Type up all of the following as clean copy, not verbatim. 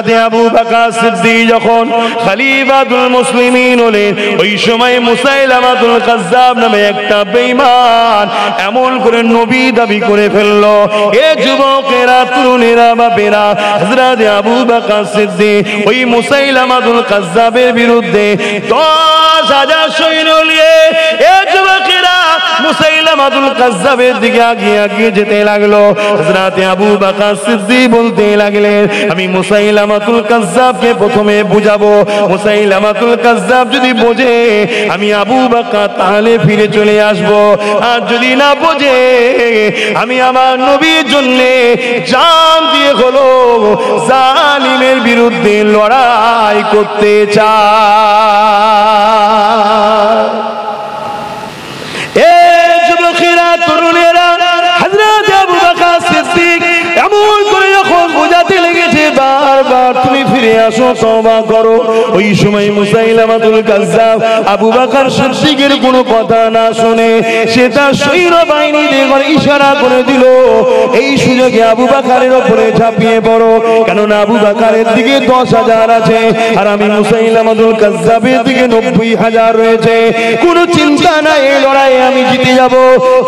হযরতে আবু বকর সিদ্দিক যখন খলিফাতুল মুসলিমিন হলেন, ওই সময় মুসাইলামাতুল কাজ্জাব নামে একটা বেঈমান এমন করে নবী দাবি করে ফেললো। এ যুবকেরা, তরুণেরা, বাপেরা, হযরতে আবু বকর সিদ্দিক ওই মুসাইলামাতুল কাজ্জাবের বিরুদ্ধে 10,000 সৈন্য নিয়ে এ যুবকেরা মুসাইলামাতুল কাজ্জাবের দিকে আগিয়ে যেতে লাগলো। হযরতে আবু বকর সিদ্দিক বলতে লাগলেন, আমি মুসাইলামাতুল কাজ্জাবকে প্রথমে বুঝাবো, মুসাইলামাতুল কাজ্জাব যদি বোঝে আমি আবু বকর তাহলে ফিরে চলে আসবো, আর যদি না বোঝে আমি আমার নবীর জন্য জান দিয়ে হলো জালিমের বিরুদ্ধে লড়াই করতে চাই। এ যুবকেরা, তরুণেরা, হযরতে আবু বকর সিদ্দিক এমন করে যখন বোঝাতে লেগেছে, বারবার তুমি ফিরে আসো, তওবা করো। ওই সময় মুসাইলামাতুল কাজ্জাব আবু বকর সিদ্দিকের কোনো কথা না শুনে সে তার সৈন্য বাহিনীদের ইশারা করে দিল, এই সুযোগে আবু বকরের উপরে ঝাঁপিয়ে পড়ো, কেননা আবু বকরের দিকে 10,000 আছে আর আমি মুসাইলামাতুল কাজ্জাবের দিকে 90,000 রয়েছে। কোনো চিন্তা নাই, এই লড়াইয়ে আমি জিতে যাব।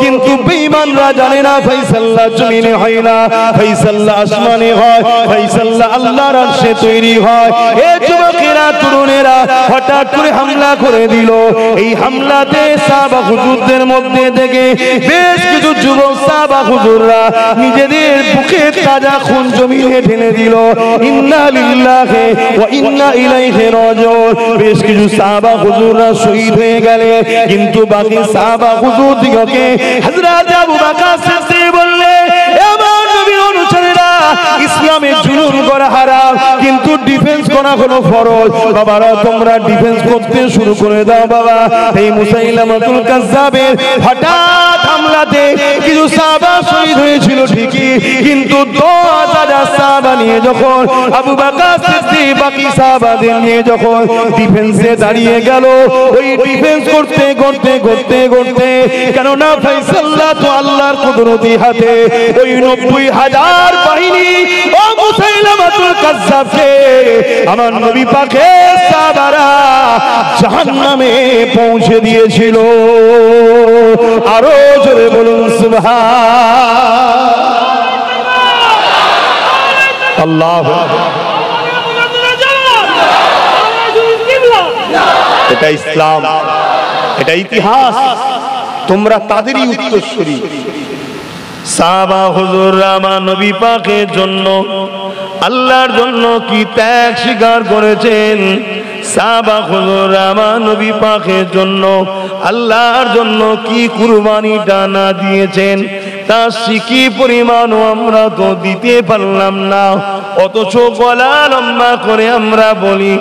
কিন্তু বেঈমানরা জানে না ফয়সালা জমিনে হয় না, ফয়সালা আসমানে হয়, ফয়সালা আল্লাহর আরশে তৈরি হয়। এ যুবকেরা, তরুণেরা হঠাৎ করে হামলা করে দিল। এই হামলাতে সাহাবা হুজুরদের মধ্যে থেকে বেশ কিছু যুবক সাহাবা হুজুররা নিজেদের বুকে তাজা খুন জমিনে ঢেলে দিল। ইন্না লিল্লাহি ওয়া ইন্না ইলাইহি রাজিউন। বেশ কিছু সাহাবা হুজুররা শহীদ হয়ে গেলেন, কিন্তু বাকি সাহাবা হুজুর দিগকে হযরত আবু বকর সিদ্দিক বললেন, আমার নবীর অনুসারীরা ইসলামে জুলুম করা হারাম, কিন্তু ডিফেন্স করা হলো ফরজ। বাবারা, তোমরা ডিফেন্স করতে শুরু করে দাও বাবা। এই মুসাইলামাতুল কাজ্জাবের হঠাৎ হামলাতে কিছু সাহাবা শহীদ হয়েছিল ঠিকই, কিন্তু 10,000 সাহাবা নিয়ে যখন আবু বকর সিদ্দিক বাকি সাহাবাদের নিয়ে যখন ডিফেন্সে দাঁড়িয়ে গেল, ওই ডিফেন্স করতে করতে করতে করতে, কেননা ফয়সালা তো আল্লাহর কুদরতি হাতে, ওই 90,000 বাহিনী ও মুসাইলামাতুল কাজ্জাবকে আমার নবী পাকের সাহাবারা জাহান্নামে পৌঁছে দিয়েছিল। আরো জোরে বলুন সুবহানাল্লাহ। এটা ইসলাম, এটা ইতিহাস, তোমরা তাদেরই উত্তরসূরি। সাহাবা হুজুররা আমার নবী পাকের জন্য, আল্লাহর জন্য কি ত্যাগ স্বীকার করেছেন। সাহাবা হুজুররা আমার নবী পাকের জন্য, আল্লাহর জন্য কি কুরবানি ডানা দিয়েছেন, তার শিকি পরিমাণও আমরা তো দিতে পারলাম না। অথচ গলা লম্বা করে আমরা বলি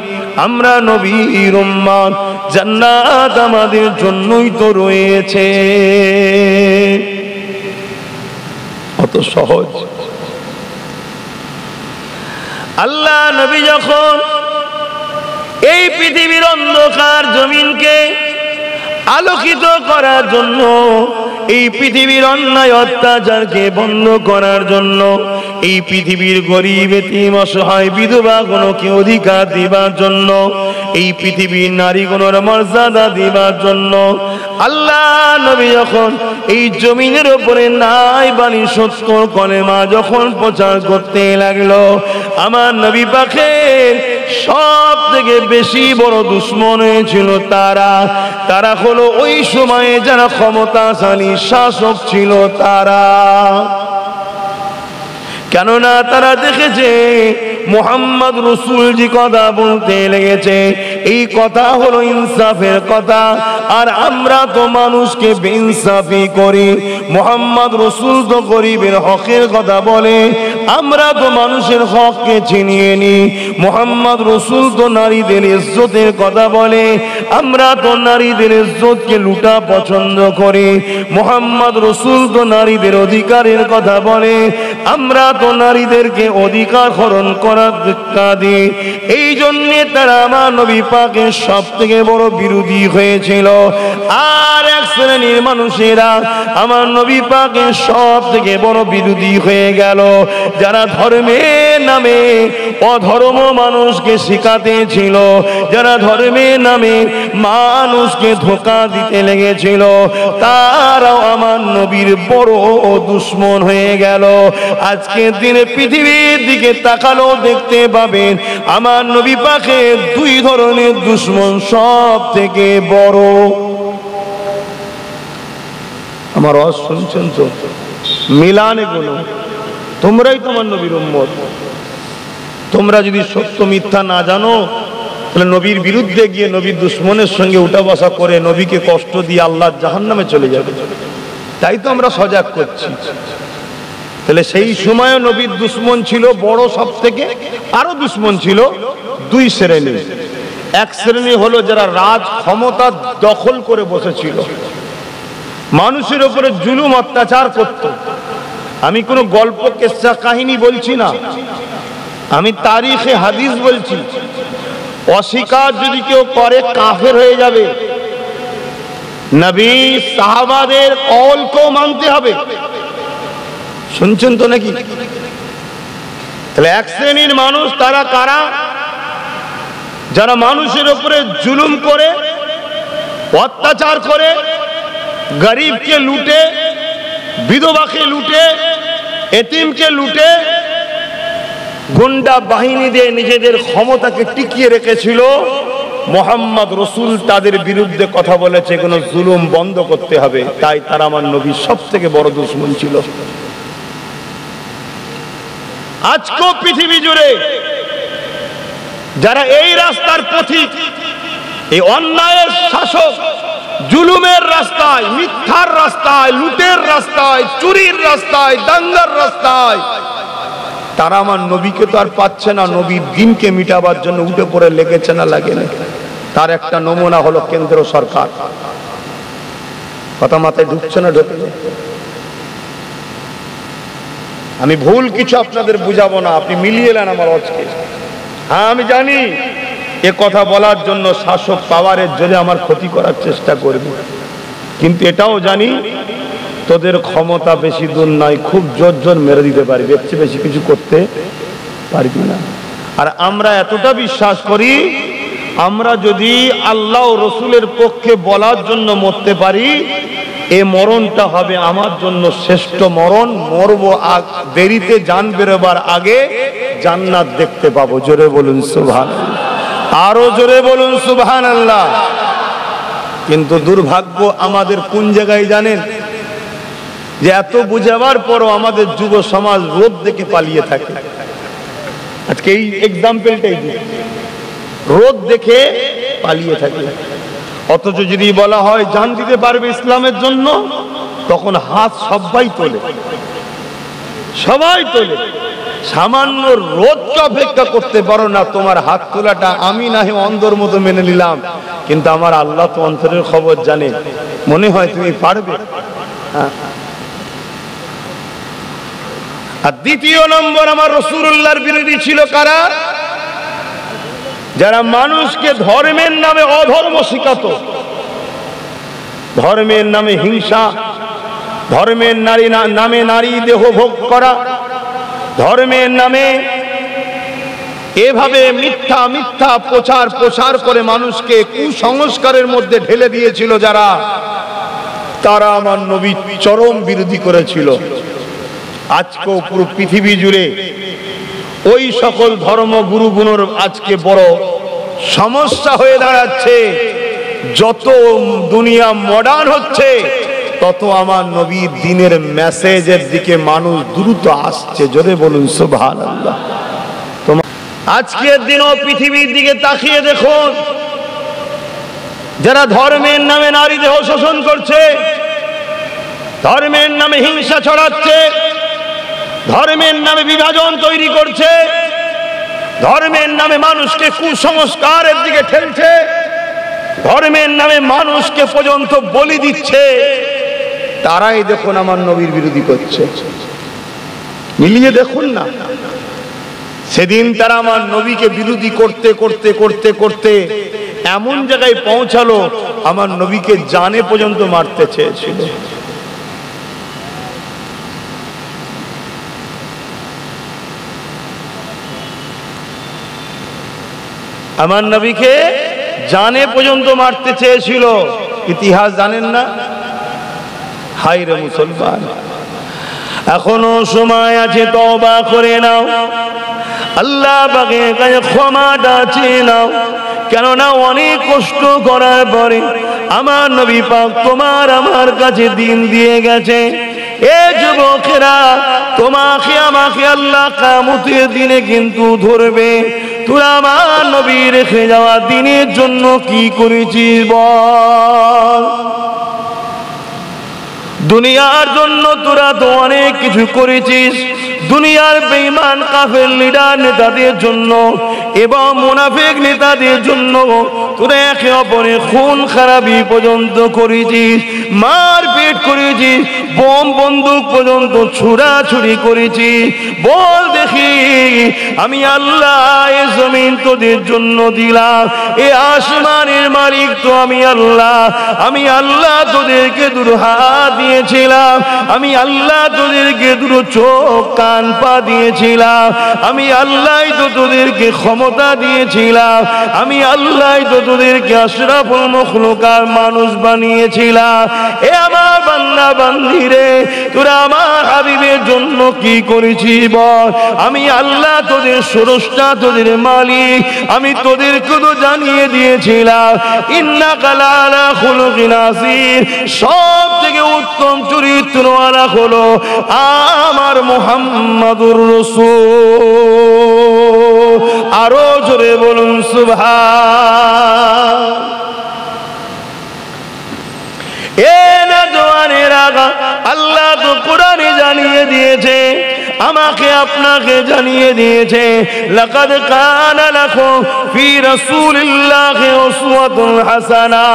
আমরা নবীর উম্মত, জান্নাত আমাদের জন্যই তো রয়েছে। কত সহজ। আল্লাহ নবী যখন এই পৃথিবীর অন্ধকার জমিনকে আলোকিত করার জন্য, এই পৃথিবীর অন্যায় অত্যাচারকে বন্ধ করার জন্য, এই পৃথিবীর গরিব এতিম অসহায় বিধবা গুলোকে অধিকার দিবার জন্য, এই পৃথিবীর নারীগুলোর মর্যাদা দিবার জন্য আল্লাহ নবী যখন এই জমিনের উপরে নাই বাণী সত্য কলেমা যখন প্রচার করতে লাগলো, আমার নবী পাকের সব থেকে বেশি বড় দুশ্মন হয়েছিল তারা হলো ওই সময়ে যারা ক্ষমতাশালী শাসক ছিল তারা। কেননা তারা দেখেছে মুহাম্মদ রাসূল জি কথা বলতে লেগেছে, এই কথা হলো ইনসাফের কথা, আর আমরা তো মানুষকে বেইনসাফি করি। মুহাম্মদ রাসূল তো গরিবের হকের কথা বলে, আমরা তো মানুষের হককে ছিনিয়ে নিই। মুহাম্মদ রাসূল তো নারীদের ইজ্জতের কথা বলে, আমরা তো নারীদের ইজ্জতকে লুটা পছন্দ করি। মুহাম্মদ রাসূল তো নারীদের অধিকারের কথা বলে, আমরা তো নারীদেরকে অধিকার হরণ করার ধিক্কার দিই। এই জন্যে তারা আমার নবী পাকের সব থেকে বড় বিরোধী হয়েছিল। আর এক শ্রেণীর মানুষেরা আমার নবী পাকের সব থেকে বড় বিরোধী হয়ে গেল, যারা ধর্মের নামে অধর্ম মানুষকে শিখাতে ছিল, যারা ধর্মের নামে মানুষকে ধোঁকা দিতে লেগেছিল, তারাও আমার নবীর বড় দুশ্মন হয়ে গেল। আজকের দিনে পৃথিবীর দিকে তাকালেও দেখতে পাবেন আমার নবী পাকের দুই ধরনের দুশ্মন সব থেকে বড়। আমার ওয়াজ শুনছেন তো? মিলান এগুলো। তোমরাই তোমার নবীর উম্মত। তোমরা যদি সত্য মিথ্যা না জানো তাহলে নবীর বিরুদ্ধে গিয়ে নবীর দুশ্মনের সঙ্গে উঠা বসা করে নবীকে কষ্ট দিয়ে আল্লাহর জাহান্নামে চলে যাবে। তাই তো আমরা সজাগ করছি। তাহলে সেই সময়ও নবীর দুশ্মন ছিল বড় সব থেকে। আরো দুশ্মন ছিল দুই শ্রেণী। এক শ্রেণী হলো যারা রাজ ক্ষমতা দখল করে বসেছিল, মানুষের উপরে জুলুম অত্যাচার করত। আমি কোনো গল্প কেসা কাহিনী বলছি না, আমি তারিখে হাদিস বলছি। অস্বীকার যদি কেউ করে কাফের হয়ে যাবে। নবী সাহাবাদের কওলকেও মানতে হবে। শুনছেন তো নাকি? তাহলে এক শ্রেণীর মানুষ তারা কারা? যারা মানুষের উপরে জুলুম করে, অত্যাচার করে, গরিবকে লুটে, বিধবাকে লুটে, এতিমকে লুটে, গুন্ডা বাহিনী দিয়ে নিজেদের ক্ষমতাকে টিকিয়ে রেখেছিল। মোহাম্মদ রসুল তাদের বিরুদ্ধে কথা বলেছে, কোনো জুলুম বন্ধ করতে হবে। তাই তারা আমার নবীর সব থেকে বড় দুশমন ছিল। আজকেও পৃথিবী জুড়ে যারা এই রাস্তার পথিক, এই অন্যায়ের শাসক, জুলুমের রাস্তায়, মিথ্যার রাস্তায়, লুটের রাস্তায়, চুরির রাস্তায়, দাঙ্গার রাস্তায়, তারা আমার নবীকে তো আর পাচ্ছে না। নবীর দিনকে মিটাবার জন্য উঠে পড়ে লেগেছে না লাগে না। তার একটা নমুনা হলো কেন্দ্র সরকার। কথা মাথায় ঢুকছে না? ঢুকে। আমি ভুল কিছু আপনাদের বুঝাবো না, আপনি মিলিয়ে নেন আমার আজকে। হ্যাঁ, আমি জানি এ কথা বলার জন্য শাসক পাওয়ারের জন্য আমার ক্ষতি করার চেষ্টা করবে, কিন্তু এটাও জানি তোদের ক্ষমতা বেশি দূর নয়, খুব জোর জোর মেরে দিতে পারবি, এর চেয়ে বেশি কিছু করতে পারবি না। আর আমরা এতটা বিশ্বাস করি, আমরা যদি আল্লাহ ও রসুলের পক্ষে বলার জন্য মরতে পারি, এ মরণটা হবে আমার জন্য শ্রেষ্ঠ মরণ। মরবো দেরিতে, জান বেরোবার আগে জান্নাত দেখতে পাবো। জোরে বলুন সুবহানাল্লাহ, আরো জোরে বলুন সুবহানাল্লাহ। কিন্তু দুর্ভাগ্য আমাদের কোন জায়গায় জানেন? যে এত বুঝাবার পরও আমাদের যুব সমাজ রোদ দেখে পালিয়ে থাকে। আজকে এই এক্সাম্পলটাই দিই, রোদ দেখে পালিয়ে থাকে। অথচ যদি বলা হয় জান দিতে পারবে ইসলামের জন্য, তখন হাত সবাই তোলে, সবাই তোলে। সামান্য রোদকে অপেক্ষা করতে পারো না, তোমার হাত তোলাটা আমি নাহি অন্ধর মতো মেনে নিলাম, কিন্তু আমার আল্লাহ তো অন্তরের খবর জানে, মনে হয় তুমি পারবে। আর দ্বিতীয় নম্বর, আমার রাসূলুল্লাহর বিরোধী ছিল কারা? যারা মানুষকে ধর্মের নামে অধর্ম শিখাতো, ধর্মের নামে হিংসা, ধর্মের নামে নারী দেহ ভোগ করা, ধর্মের নামে এভাবে মিথ্যা মিথ্যা প্রচার করে মানুষকে কুসংস্কারের মধ্যে ঢেলে দিয়েছিল যারা, তারা আমার নবী চরম বিরোধী করেছিল। আজকেও পুরো পৃথিবী জুড়ে ওই সকল ধর্মগুরুগুলোর আজকে বড় সমস্যা হয়ে দাঁড়াচ্ছে। যত দুনিয়া মডার্ন হচ্ছে, তত আমার নবীর দ্বীনের মেসেজের দিকে মানুষ দ্রুত আসছে। জোরে বলুন সুবহানাল্লাহ। আজকের দিনও পৃথিবীর দিকে তাকিয়ে দেখুন, যারা ধর্মের নামে নারী দেহ শোষণ করছে, ধর্মের নামে হিংসা ছড়াচ্ছে, ধর্মের নামে বিভাজন তৈরি করছে, ধর্মের নামে মানুষকে কুসংস্কারের দিকে ঠেলছে, ধর্মের নামে মানুষকে পর্যন্ত বলি দিচ্ছে, তারাই দেখুন আমার নবীর বিরোধী করছে। মিলিয়ে দেখুন না, সেদিন তারা আমার নবীকে বিরোধী করতে করতে করতে করতে এমন জায়গায় পৌঁছালো আমার নবীকে জানে পর্যন্ত মারতে চেয়েছিল। আমার নবীকে জানে পর্যন্ত মারতে চেয়েছিল। ইতিহাস জানেন না? হাই রে মুসলমান, এখনো সময় আছে, তওবা করে নাও, আল্লাহ পাকের কাছে ক্ষমাটা চেয়ে নাও। কেননা অনেক কষ্ট করার পরে আমার নবী পাক তোমার আমার কাছে দিন দিয়ে গেছে। এ যুবকেরা, তোমাকে আমাকে আল্লাহ কিয়ামতের দিনে কিন্তু ধরবে। তোরা আমার নবী রেখে যাওয়া দিনের জন্য কি করেছিস বল? দুনিয়ার জন্য তোরা তো অনেক কিছু করেছিস। দুনিয়ার বেঈমান কাফের লিডার নেতাদের জন্য এবং মুনাফিক নেতাদের জন্য তোরা একে অপরের খুন খারাপি পর্যন্ত করেছিস, মারপিট করেছিস, বোম বন্দুক পর্যন্ত ছুড়াছুড়ি করেছিস। বল দেখি, আমি আল্লাহ এ জমিন তোদের জন্য দিলাম, এ আসমানের মালিক তো আমি আল্লাহ। আমি আল্লাহ তোদেরকে দুটো হাত দিয়েছিলাম, আমি আল্লাহ তোদেরকে দুটো চোখ কান পা দিয়েছিলাম, আমি আল্লাহ তো তোদেরকে ক্ষমতা দিয়েছিলাম, আমি আল্লাহ তো তোদেরকে আশরাফুল মাখলুকাত মানুষ বানিয়েছিলাম। এ আমার বান্দা বান্দিরে, তোরা আমার হাবিবের জন্য কি করেছিস বল? আমি আল্লাহ তোদের স্রষ্টা, তোদের মালিক। আমি তোদেরকে তো জানিয়ে দিয়েছিলাম ইন্নাকা লাআলা খুলুকিন আযীম, সব থেকে উত্তম চরিত্রওয়ালা হলো আমার মুহাম্মাদুর রাসূল। আরো জোরে বলুন সুবহান। এ নওজওয়ানেরা, আল্লাহ তো কোরআনে জানিয়ে দিয়েছে, আমাকে আপনাকে জানিয়ে দিয়েছে, লাকাদ কানা লাকুম ফি রাসূলিল্লাহি উসওয়াতুন হাসানা।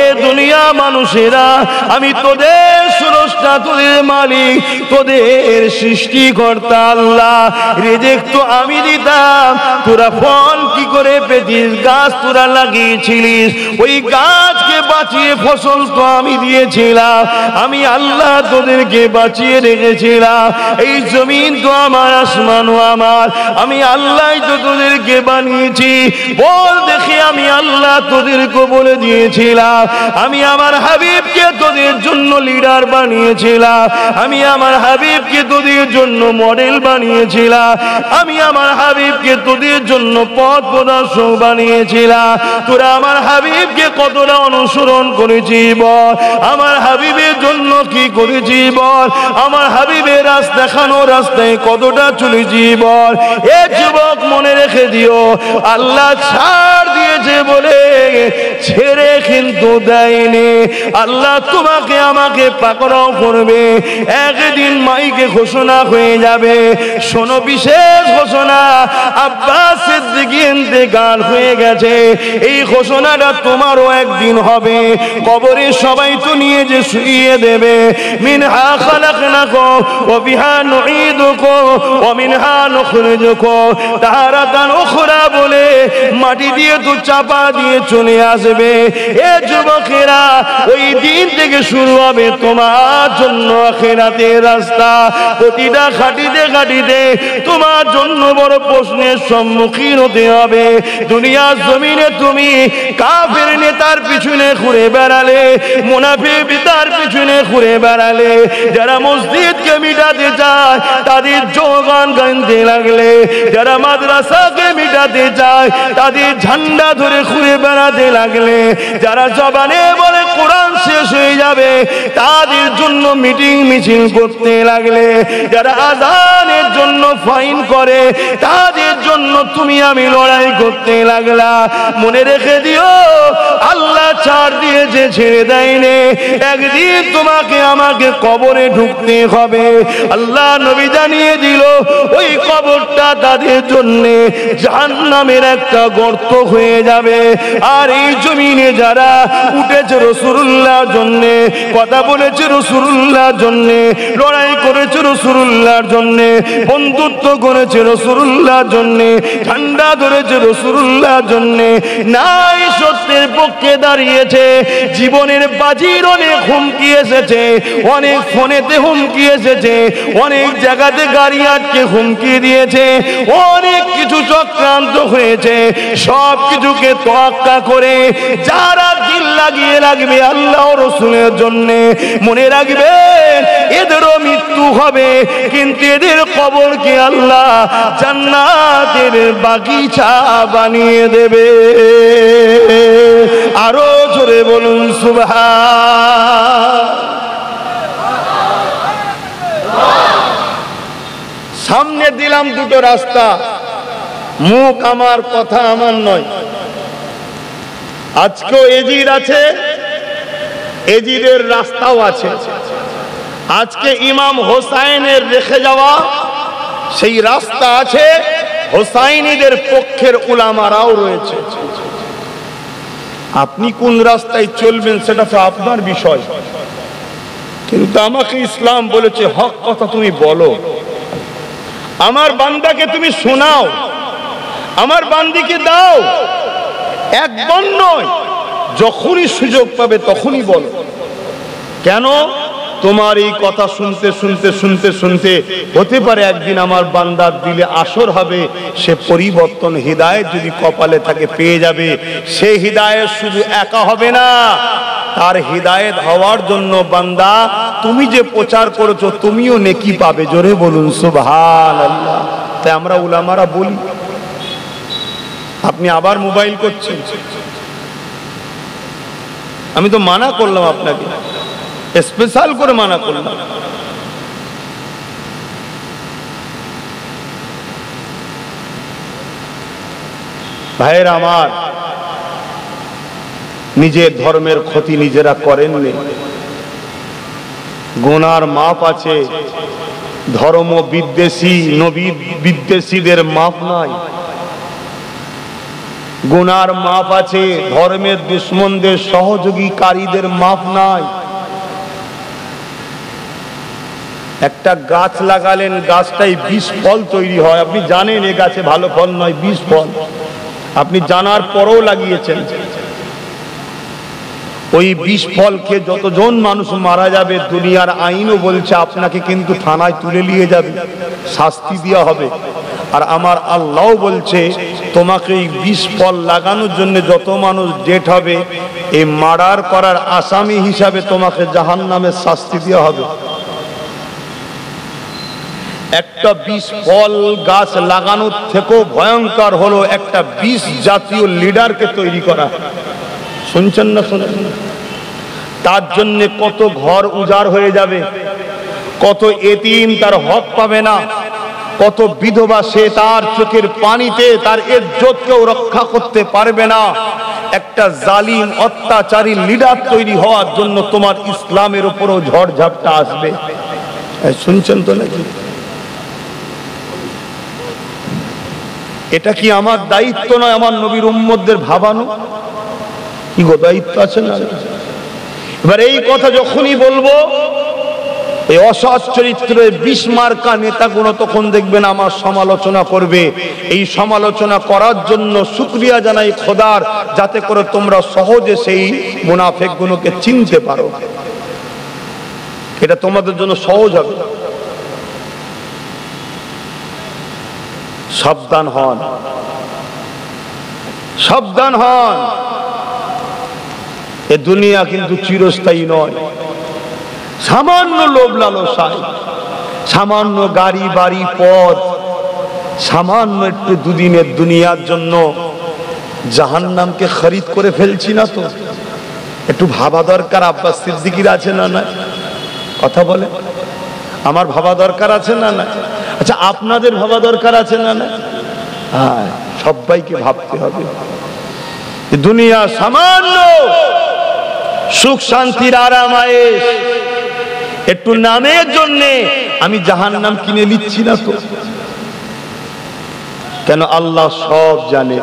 এ দুনিয়া মানুষেরা, আমি তোদের স্রষ্টা, তোদের মালিক, তোদের সৃষ্টিকর্তা আল্লাহ। রিজিক তো আমি দিতাম, তোরা ফল কি করে পেতিস? গাছ তোরা লাগিয়েছিলিস, ওই গাছকে বাঁচিয়ে ফসল তো আমি দিয়েছিলাম। আমি আল্লাহ তোদেরকে বাঁচিয়ে রেখেছিলাম। এই জমিন তো আমার, আসমানও আমার, আমি আল্লাহ তো তোদেরকে বানিয়েছি। বল দেখি, আমি আল্লাহ তোদেরকে বলে দিয়েছিলাম আমি আমার হাবিবকে তোদের জন্য লিডার বানিয়েছিলাম, আমি আমার হাবিবকে তোদের জন্য মডেল বানিয়েছিলাম, আমি আমার হাবিবকে তোদের জন্য পথ প্রদর্শক বানিয়েছিলাম। তোরা আমার হাবিবকে কতটা অনুসরণ করেছি বল? আমার হাবিবের জন্য কি করেছি বল? আমার হাবিবের রাস্তা দেখানো রাস্তায় কতটা চলেছি বল? এ যুবক, মনে রেখে দিও, আল্লাহ ছাড় দিয়েছে বলে ছেড়ে কিন্তু দেয়নি। আল্লাহ তোমাকে আমাকে পাকড়াও করবে। একদিন মাইকে ঘোষণা হয়ে যাবে, শোনো বিশেষ ঘোষণা, আব্বাস সিদ্দিক ইন্তেকাল হয়ে গেছে। এই ঘোষণাটা তোমারও একদিন হবে। কবরে সবাই তো নিয়ে যে শুইয়ে দেবে। মিনহা খালাকনাকুম ওয়া বিহা নুঈদুকুম ওয়া মিনহা নুখরিজুকুম তারাতান উখরা বলে মাটি দিয়ে তো চাপা দিয়ে চলে আসবে। এ যুবকেরা, ওই দিন থেকে শুরু হবে তোমার জন্য আখিরাতের রাস্তা। প্রতিটা খাটিতে খাটিতে তোমার জন্য বড় প্রশ্নের সম্মুখীন হতে হবে। দুনিয়ার জমিনে তুমি কাফের নেতার পিছনে ঘুরে বেড়ালে, মুনাফিক নেতার পিছনে ঘুরে বেড়ালে, যারা মসজিদকে মিটাতে চায় তাদের জোগান গাইতে লাগলে, যারা মাদ্রাসাকে মিটাতে চায় তাদের ঝান্ডা ধরে ঘুরে বেড়াতে লাগলে, যারা জবানে বলে কোরআন শেষ হয়ে যাবে তাদের জন্য মিটিং মিছিল করতে লাগলে, যারা আযানের জন্য ফাইন করে তাদের জন্য তুমি আমি লড়াই করতে লাগলা। মনে রেখে দিও, আল্লাহ ছাড় দিয়েছে, ছেড়ে দেয়নি। একদিন তোমাকে আমাকে কবরে ঢুকতে হবে। আল্লাহ নবী জানিয়ে দিল, ওই কবরটা তাদের জন্য জাহান্নামের একটা গর্ত হয়ে যাবে। আর এই জমিনে যারা উঠেছে, রাসূল রাসূলুল্লাহর জন্য, কথা বলেছে রাসূলুল্লাহর জন্য, লড়াই করেছে রাসূলুল্লাহর জন্য, বন্ধুত্ব করেছে রাসূলুল্লাহর জন্য, ঠান্ডা ধরেছে রাসূলুল্লাহর জন্য, নাই সত্যের পক্ষে দাঁড়িয়েছে। জীবনের বাজির অনেক হুমকি এসেছে, অনেক ফোনেতে হুমকি এসেছে, অনেক জায়গাতে গাড়ি আটকে হুমকি দিয়েছে, অনেক কিছু চক্রান্ত হয়েছে। সব কিছুকে তোয়াক্কা করে যারা দিল লাগিয়ে রাখবে আল্লাহ ও রাসূলের জন্য, মনে রাখবেন এদেরও মৃত্যু হবে, কিন্তু এদের কবরকে আল্লাহ জান্নাতের বাগিচা বানিয়ে দেবে। আরো জোরে বলুন সুবহান। সামনে দিলাম দুটো রাস্তা, মুখ আমার, কথা আমার নয়। আজকেও এজিদ আছে, এজিদের রাস্তাও আছে। আজকে ইমাম হোসাইনের রেখে যাওয়া সেই রাস্তা আছে, হোসাইনীদের পক্ষের উলামারাও রয়েছে। আপনি কোন রাস্তায় চলবেন সেটা তো আপনার বিষয়, কিন্তু আমাকে ইসলাম বলেছে হক কথা তুমি বলো, আমার বান্দাকে তুমি শোনাও, আমার বান্দিকে দাও। একবার নয়, যখনই সুযোগ পাবে তখনই বলো। কেন? তোমার এই কথা শুনতে শুনতে শুনতে শুনতে হতে পারে একদিন আমার বান্দার দিলে আসর হবে, সে পরিবর্তন হিদায়েত যদি কপালে থাকে পেয়ে যাবে। সে হিদায়েত শুধু একা হবে না, তার হিদায়েত হওয়ার জন্য বান্দা তুমি যে প্রচার করেছো তুমিও নেকি পাবে। জোরে বলুন সুবহানাল্লাহ। তাই আমরা উলামারা বলি, আপনি আবার মোবাইল করছেন, আমি তো মানা করলাম আপনাকে, স্পেশাল করে মানা করলাম। ভাইয়েরা আমার, নিজের ধর্মের ক্ষতি নিজেরা করেননি, গুনার মাপ আছে। ধর্ম বিদ্বেষী, নবী বিদ্বেষীদের মাপ নাই। গুনার মাপ আছে, ধর্মের দুশ্মনদের সহযোগীকারীদের মাপ নাই। একটা গাছ লাগালেন, গাছটাই 20 ফল তৈরি হয়, আপনি জানেন এ গাছে ভালো ফল নয়, 20 ফল আপনি জানার পরেও লাগিয়েছেন। ওই 20 ফল খেয়ে যতজন মানুষ মারা যাবে, দুনিয়ার আইনও বলছে আপনাকে কিন্তু থানায় তুলে নিয়ে যাবে, শাস্তি দেওয়া হবে। আর আমার আল্লাহ বলছে তোমাকে এই 20 ফল লাগানোর জন্য যত মানুষ ডেট হবে, এই মার্ডার করার আসামি হিসাবে তোমাকে জাহান্নামের শাস্তি দেওয়া হবে। একটা 20 ফল গাছ লাগানোর থেকেও ভয়ঙ্কর হলো একটা 20 জাতীয় লিডারকে তৈরি করা। শুনছেন না? শুনছেন? তার জন্য কত ঘর উজাড় হয়ে যাবে, কত এতিম তার হক পাবে না, কত বিধবা সে তার চোখের পানিতে তার ইজ্জতকেও রক্ষা করতে পারবে না। একটা জালিম অত্যাচারী লিডার তৈরি হওয়ার জন্য তোমার ইসলামের উপরও ঝড় ঝাপটা আসবে। শুনছেন তো নাকি? এটা কি আমার দায়িত্ব নয় আমার নবীর উম্মতদের ভাবানো? কি গো, দায়িত্ব আছে না? এবার এই কথা যখনই বলবো, এই অসৎ চরিত্রের 20 মার্কা নেতাগুলো তখন দেখবেন আমার সমালোচনা করবে। এই সমালোচনা করার জন্য শুকরিয়া জানাই খোদার, যাতে করে তোমরা সহজে সেই মুনাফিকগুলোকে চিনতে পারো। এটা তোমাদের জন্য সহজ হবে। সাবধান হন, সাবধান হন। এ দুনিয়া কিন্তু চিরস্থায়ী নয়। সামান্য লোভ লালসায়, সামান্য গাড়ি বাড়ি পদ, সামান্য একটু দুদিনের দুনিয়ার জন্য জাহান্নামকে খরিদ করে ফেলছি না তো? একটু ভাবা দরকার। আব্বাস সিদ্দিকীর আছে না না? কথা বলে। আমার ভাবা দরকার আছে না না? আচ্ছা, আপনাদের ভাবা দরকার আছে না না? হ্যাঁ, সবাইকে ভাবতে হবে। দুনিয়া সামান্য সুখ শান্তির আরাম আয়েশ, একটু নামের জন্য আমি জাহান্নাম কিনে নিচ্ছি না তো? কেন? আল্লাহ সব জানে।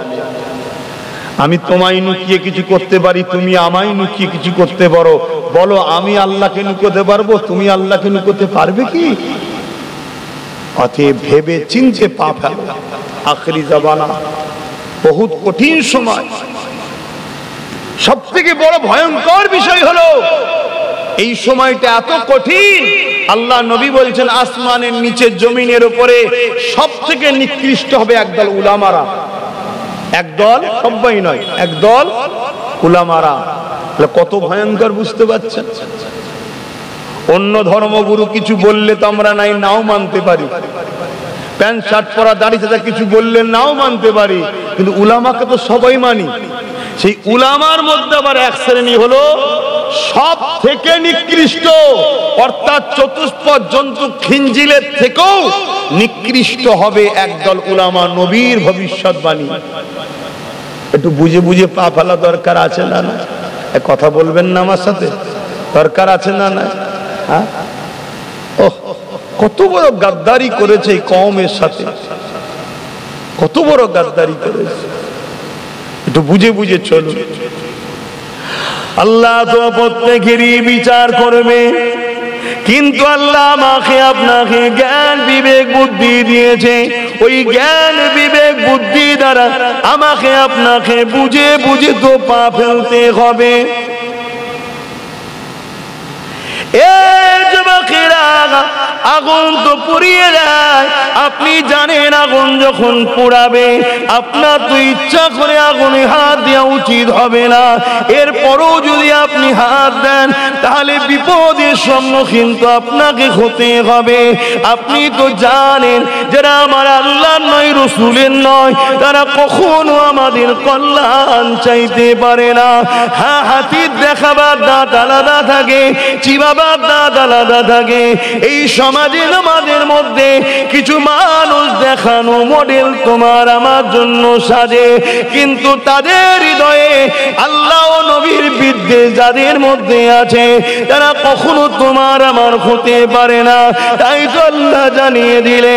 আমি তোমায় লুকিয়ে কিছু করতে পারি, তুমি আমায় লুকিয়ে কিছু করতে পারো। বলো আমি আল্লাহকে লুকোতে পারবো, তুমি আল্লাহকে লুকোতে পারবে কি? অতএব ভেবে চিনতে পা ফেলো। আখেরি জামানা বহুত কঠিন সময়। সব থেকে বড় ভয়ঙ্কর বিষয় হলো এই সময়টা এত কঠিন। আল্লাহ নবী বলছেন আসমানের নিচে জমিনের উপরে সব থেকে নিকৃষ্ট হবে একদল উলামারা। একদল, সবাই নয়, একদল উলামারা। কত ভয়ঙ্কর বুঝতে পারছেন? অন্য ধর্মগুরু কিছু বললে তো আমরা নাও মানতে পারি, প্যান্ট শার্ট পরা দাড়ি চাচা কিছু বললে নাও মানতে পারি, কিন্তু উলামাকে তো সবাই মানি। সেই উলামার মধ্যে আবার এক শ্রেণী হলো সব থেকে নিকৃষ্ট, অর্থাৎ চতুষ্পদ জন্তু খিঞ্জিলের থেকেও নিকৃষ্ট হবে একদল উলামা। নবীর ভবিষ্যৎবাণী একটু বুঝে বুঝে পা ফেলা দরকার আছে না? না কথা বলবেন না আমার সাথে? দরকার আছে না? না কত বড় গাদ্দারি করেছে এই কওমের সাথে, কত বড় গাদ্দারি করেছে। একটু বুঝে বুঝে চলুন। আল্লাহ তো প্রত্যেকেরই বিচার করবে, কিন্তু আল্লাহ আমাকে আপনাকে জ্ঞান বিবেক বুদ্ধি দিয়েছে। ওই জ্ঞান বিবেক বুদ্ধি দ্বারা আমাকে আপনাকে বুঝে বুঝে তো পা ফেলতে হবে। আগুন তো পুড়িয়ে যায়, আপনি জানেন আগুন যখন পোড়াবে আপনার তো ইচ্ছা করে আগুনে হাত দেওয়া উচিত হবে না। এরপরও যদি আপনি হাত দেন তাহলে বিপদের সম্মুখীন তো আপনাকে হতে হবে। আপনি তো জানেন যারা আমার আল্লাহর নয়, রসুলের নয়, তারা কখনো আমাদের কল্যাণ চাইতে পারে না। হ্যাঁ, হাতির দেখাবার দাঁত আলাদা থাকে, চিবাবার দাঁত আলাদা থাকে। এই সমাজে আমাদের মধ্যে কিছু মানুষ দেখানো মডেল তোমার আমার জন্য সাজে, কিন্তু তাদের হৃদয়ে আল্লাহ ও নবীর বিদ্বেষ যাদের মধ্যে আছে তারা কখনো তোমার আমার হতে পারে না। তাই তো আল্লাহ জানিয়ে দিলে,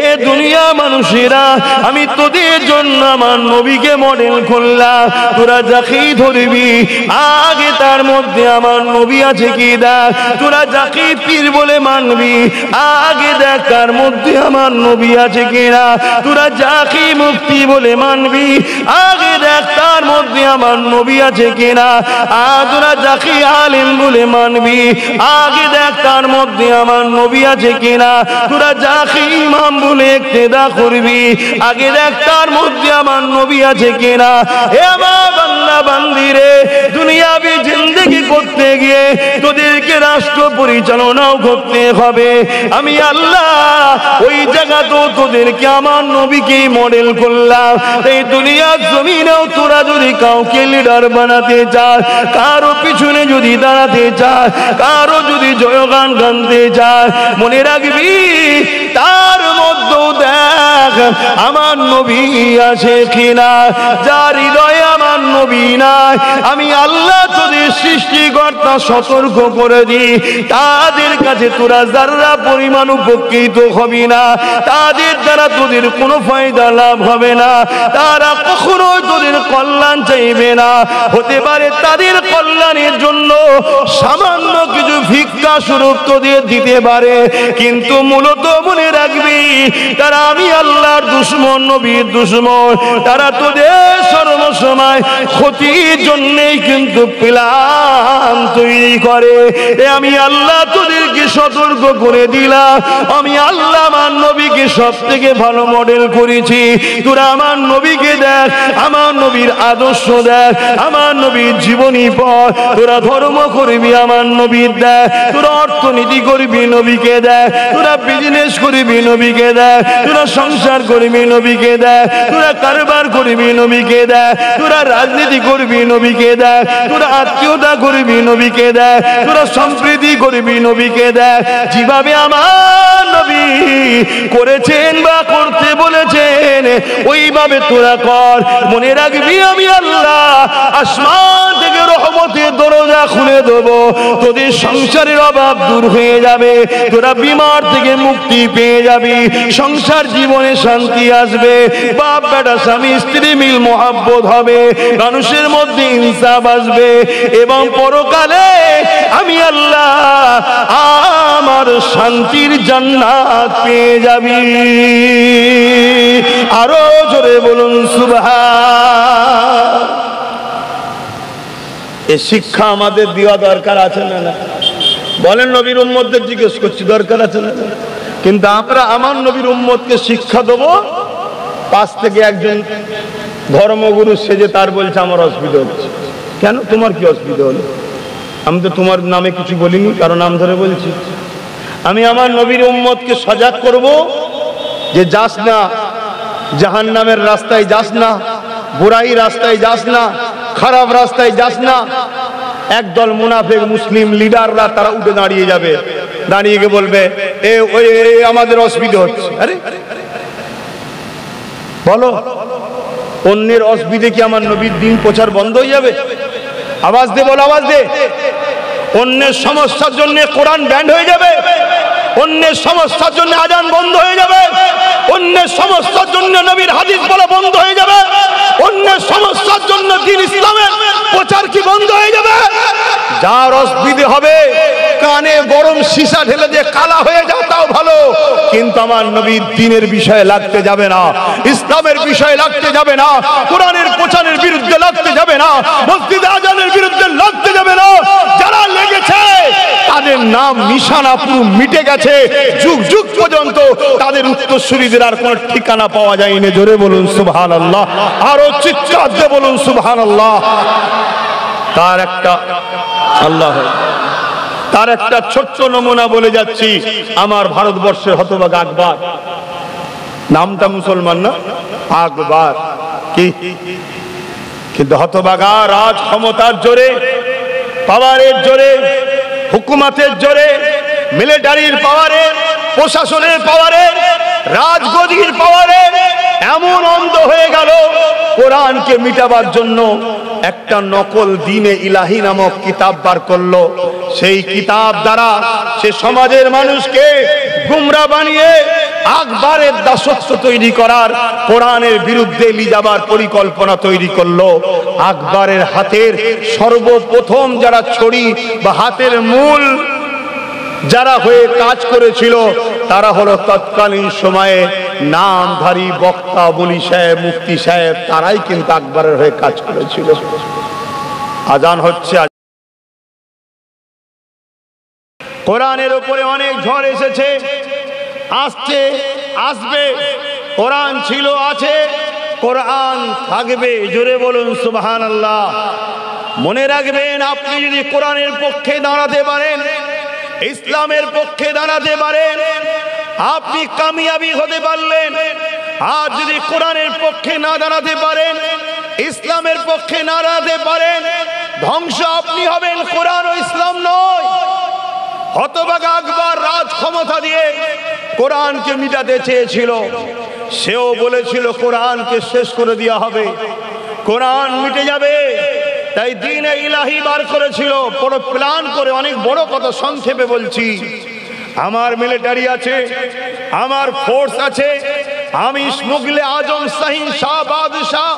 এ দুনিয়া মানুষেরা আমি তোদের জন্য আমার নবীকে মডেল করলাম। তোরা যাকেই ধরবি আগে তার মধ্যে আমার নবী আছে কি দেখ। তোরা যাকে পীর বলে মানবি আগে দেখ তার মধ্যে আমার নবী আছে কিনা। তোরা যাকে মুফতি বলে মানবি আগে দেখ তার মধ্যে আমার নবী আছে কিনা। তোরা যাকে আলেম বলে মানবি আগে দেখ তার মধ্যে আমার নবী আছে কিনা। তোরা যাকে ইমাম বলে ইক্তেদা করবি আগে দেখ তার মধ্যে আমার নবী আছে কিনা। হে আমার বান্দা বান্দিরে, দুনিয়াবি জিন্দেগি করতে গিয়ে তোদেরকে রাষ্ট্র পরিচালনাও করতে হবে। আমি আল্লাহ ওই জায়গা তো তোদেরকে আমার নবীকে মডেল করলাম। এই দুনিয়ার জমিনেও তোরা যদি কাউকে লিডার বানাতে চাস, কারো পিছনে যদি দাঁড়াতে চাস, কারো যদি জয়গান গানতে চাস, মনে রাখবি তার মধ্যেও দেখ আমার নবী আছে কিনা। যার হৃদয়ে আমার নবী নাই, আমি আল্লাহ তোদের সৃষ্টিকর্তা সতর্ক করে দিই, তাদের কাছে তোরা যারা পরিমাণ উপকৃত হবি না, তাদের দ্বারা তোদের কোনো ফায়দা লাভ হবে না। তারা কখনো তোদের কল্যাণ চাইবে না। হতে পারে তাদের কল্যাণের জন্য সামান্য কিছু ভিক্ষা স্বরূপ তোদের দিতে পারে, কিন্তু মূলত মনে রাখবি তারা আমি আল্লাহর দুশমন, নবীর দুশমন। তারা তোদের সর্বসময় ক্ষতির জন্যই কিন্তু প্ল্যান তৈরি করে। আমি আল্লাহ তোদেরকে সতর্ক করে দিলাম। আমি আল্লাহ আমার নবীকে সব থেকে ভালো মডেল করেছি। তোরা আমার নবীকে দেখ, আমার নবীর আদর্শ দেখ, আমার নবীর জীবনী পড়। তোরা ধর্ম করবি আমার নবীর দেখ, তোরা অর্থনীতি করবি নবীকে দেখ, তোরা বিজনেস করবি নবীকে দেখ, তোরা সংসার করবি নবীকে দেখ, তোরা কারবার করবি নবীকে দেখ, তোরা রাজনীতি করবি নবীকে দেখ, তোরা আত্মীয়তা করবি নবীকে দেখ, তোরা সম্প্রীতি করবি নবীকে দেখ। যেভাবে আমার নবী করেছেন বা করতে বলেছেন ওইভাবে তোরা কর। মনে রাখবি আমি আল্লাহ আসমান থেকে রহমতের দরজা খুলে দেবো, তোদের সংসারের অভাব দূর হয়ে যাবে, তোরা বিমার থেকে মুক্তি পেয়ে যাবি, সংসার জীবনে শান্তি আসবে, বাপ বেটা স্বামী স্ত্রী মিল মহাব্বত হবে, মানুষের মধ্যে ইনসাফ আসবে এবং পরকালে আমি আল্লাহ আমার শান্তির জান্নাত পেয়ে যাবি। আরো জোরে বলুন সুবহান। এই শিক্ষা আমাদের দেওয়া দরকার আছে না? না বলেন? নবীর উম্মতদের জিজ্ঞেস করছি, দরকার আছে না? কিন্তু আমরা আমার নবীর উম্মতকে শিক্ষা দেবো, পাশ থেকে একজন ধর্মগুরু সেজে তার বলছে আমার অসুবিধা হচ্ছে। কেন? তোমার কি অসুবিধা হলো? আমি তো তোমার নামে কিছু বলিনি, কারণ নাম ধরে বলছি। আমি আমার নবীর উম্মতকে সজাগ করব যে যাস না জাহান্নামের রাস্তায়, যাস না বুরাই রাস্তায়, যাস না খারাপ রাস্তায়, যাস না। একদল মুনাফিক মুসলিম লিডাররা তারা উঠে দাঁড়িয়ে যাবে, দাঁড়িয়ে গিয়ে বলবে এ ওই আমাদের অসুবিধা হচ্ছে। আরে বলো, অন্যের অসুবিধে কি আমার নবীর দিন প্রচার বন্ধ হয়ে যাবে? আওয়াজ দে, বল আওয়াজ দে। অন্যের সমস্যার জন্য কোরআন ব্যান্ড হয়ে যাবে? অন্যের সমস্যার জন্য আজান বন্ধ হয়ে যাবে? অন্যের সমস্যার জন্য নবীর হাদিস বলা বন্ধ হয়ে যাবে? অন্যের সমস্যার জন্য দ্বীন ইসলামের প্রচার কি বন্ধ হয়ে যাবে? যার অসুবিধে হবে কানে গরম সীসা ঢেলে দিয়ে কালা হয়ে যাও তাও ভালো, কিন্তু আমার নবীর দ্বীনের বিষয়ে লাগতে যাবে না, ইসলামের বিষয়ে লাগতে যাবে না, কোরআনের প্রচারের বিরুদ্ধে লাগতে যাবে না, মসজিদে আজানের বিরুদ্ধে লাগতে যাবে না। যারা লেগেছে তাদের নাম নিশানা পুরো মিটে গেছে, যুগ যুগ পর্যন্ত তাদের উত্তরসূরিদের আর কোনো ঠিকানা পাওয়া যায়নি। জোরে বলুন সুবহানাল্লাহ, আরো চিৎকার দিয়ে বলুন সুবহানাল্লাহ। তার একটা আল্লাহ, তার একটা ছোট্ট নমুনা বলে যাচ্ছি। আমার ভারতবর্ষের হতভাগা আকবর, নামটা মুসলমান না, আকবর কি, কিন্তু হতভাগা রাজ ক্ষমতার জোরে, পাওয়ারের জোরে, হুকুমতের জোরে, মিলিটারির পাওয়ারে, প্রশাসনের পাওয়ারে, রাজগদির পাওয়ারে এমন অন্ধ হয়ে গেল, কোরআনকে মিটাবার জন্য একটা নকল দ্বীনে ইলাহি নামক কিতাব বার করলো। সেই কিতাব দ্বারা সে সমাজের মানুষকে গুমরা বানিয়ে আকবরের দাসত্ব তৈরি করার, কোরআনের বিরুদ্ধে নিয়ে যাবার পরিকল্পনা তৈরি করলো। আকবরের হাতের সর্বপ্রথম যারা ছড়ি বা হাতের মূল যারা হয়ে কাজ করেছিল তারা হলো তৎকালীন সময়ে নামধারী বক্তা বলি সাহেব, মুফতি সাহেব, তারাই কিন্তু আকবরের হয়ে কাজ করেছিল। আজান হচ্ছে, কোরআনের উপরে অনেক ঝড় এসেছে, আসছে, আসবে। কোরআন ছিল, আছে, কোরআন থাকবে। জোরে বলুন সুবহানাল্লাহ। মনে রাখবেন, আপনি যদি কোরআনের পক্ষে দাঁড়াতে পারেন, ইসলামের পক্ষে দাঁড়াতে পারেন, আপনি কামিয়াবি হতে পারলেন। আর যদি কোরআনের পক্ষে না দাঁড়াতে পারেন, ইসলামের পক্ষে না দাঁড়াতে পারেন, ধ্বংস আপনি হবেন, কোরআন ও ইসলাম নয়। হতভাগা আকবর রাজ ক্ষমতা দিয়ে কোরআনকে মিটাতে চেয়েছিল। সেও বলেছিল কোরআনকে শেষ করে দেওয়া হবে, কোরআন মিটে যাবে। তাই দ্বীনে ইলাহি বার করেছিল, বড় প্ল্যান করে, অনেক বড় কথা সংক্ষেপে বলছি। আমার মিলিটারি আছে, আমার ফোর্স আছে, আমি মুগলে আজম শাহিন শাহ বাদশাহ।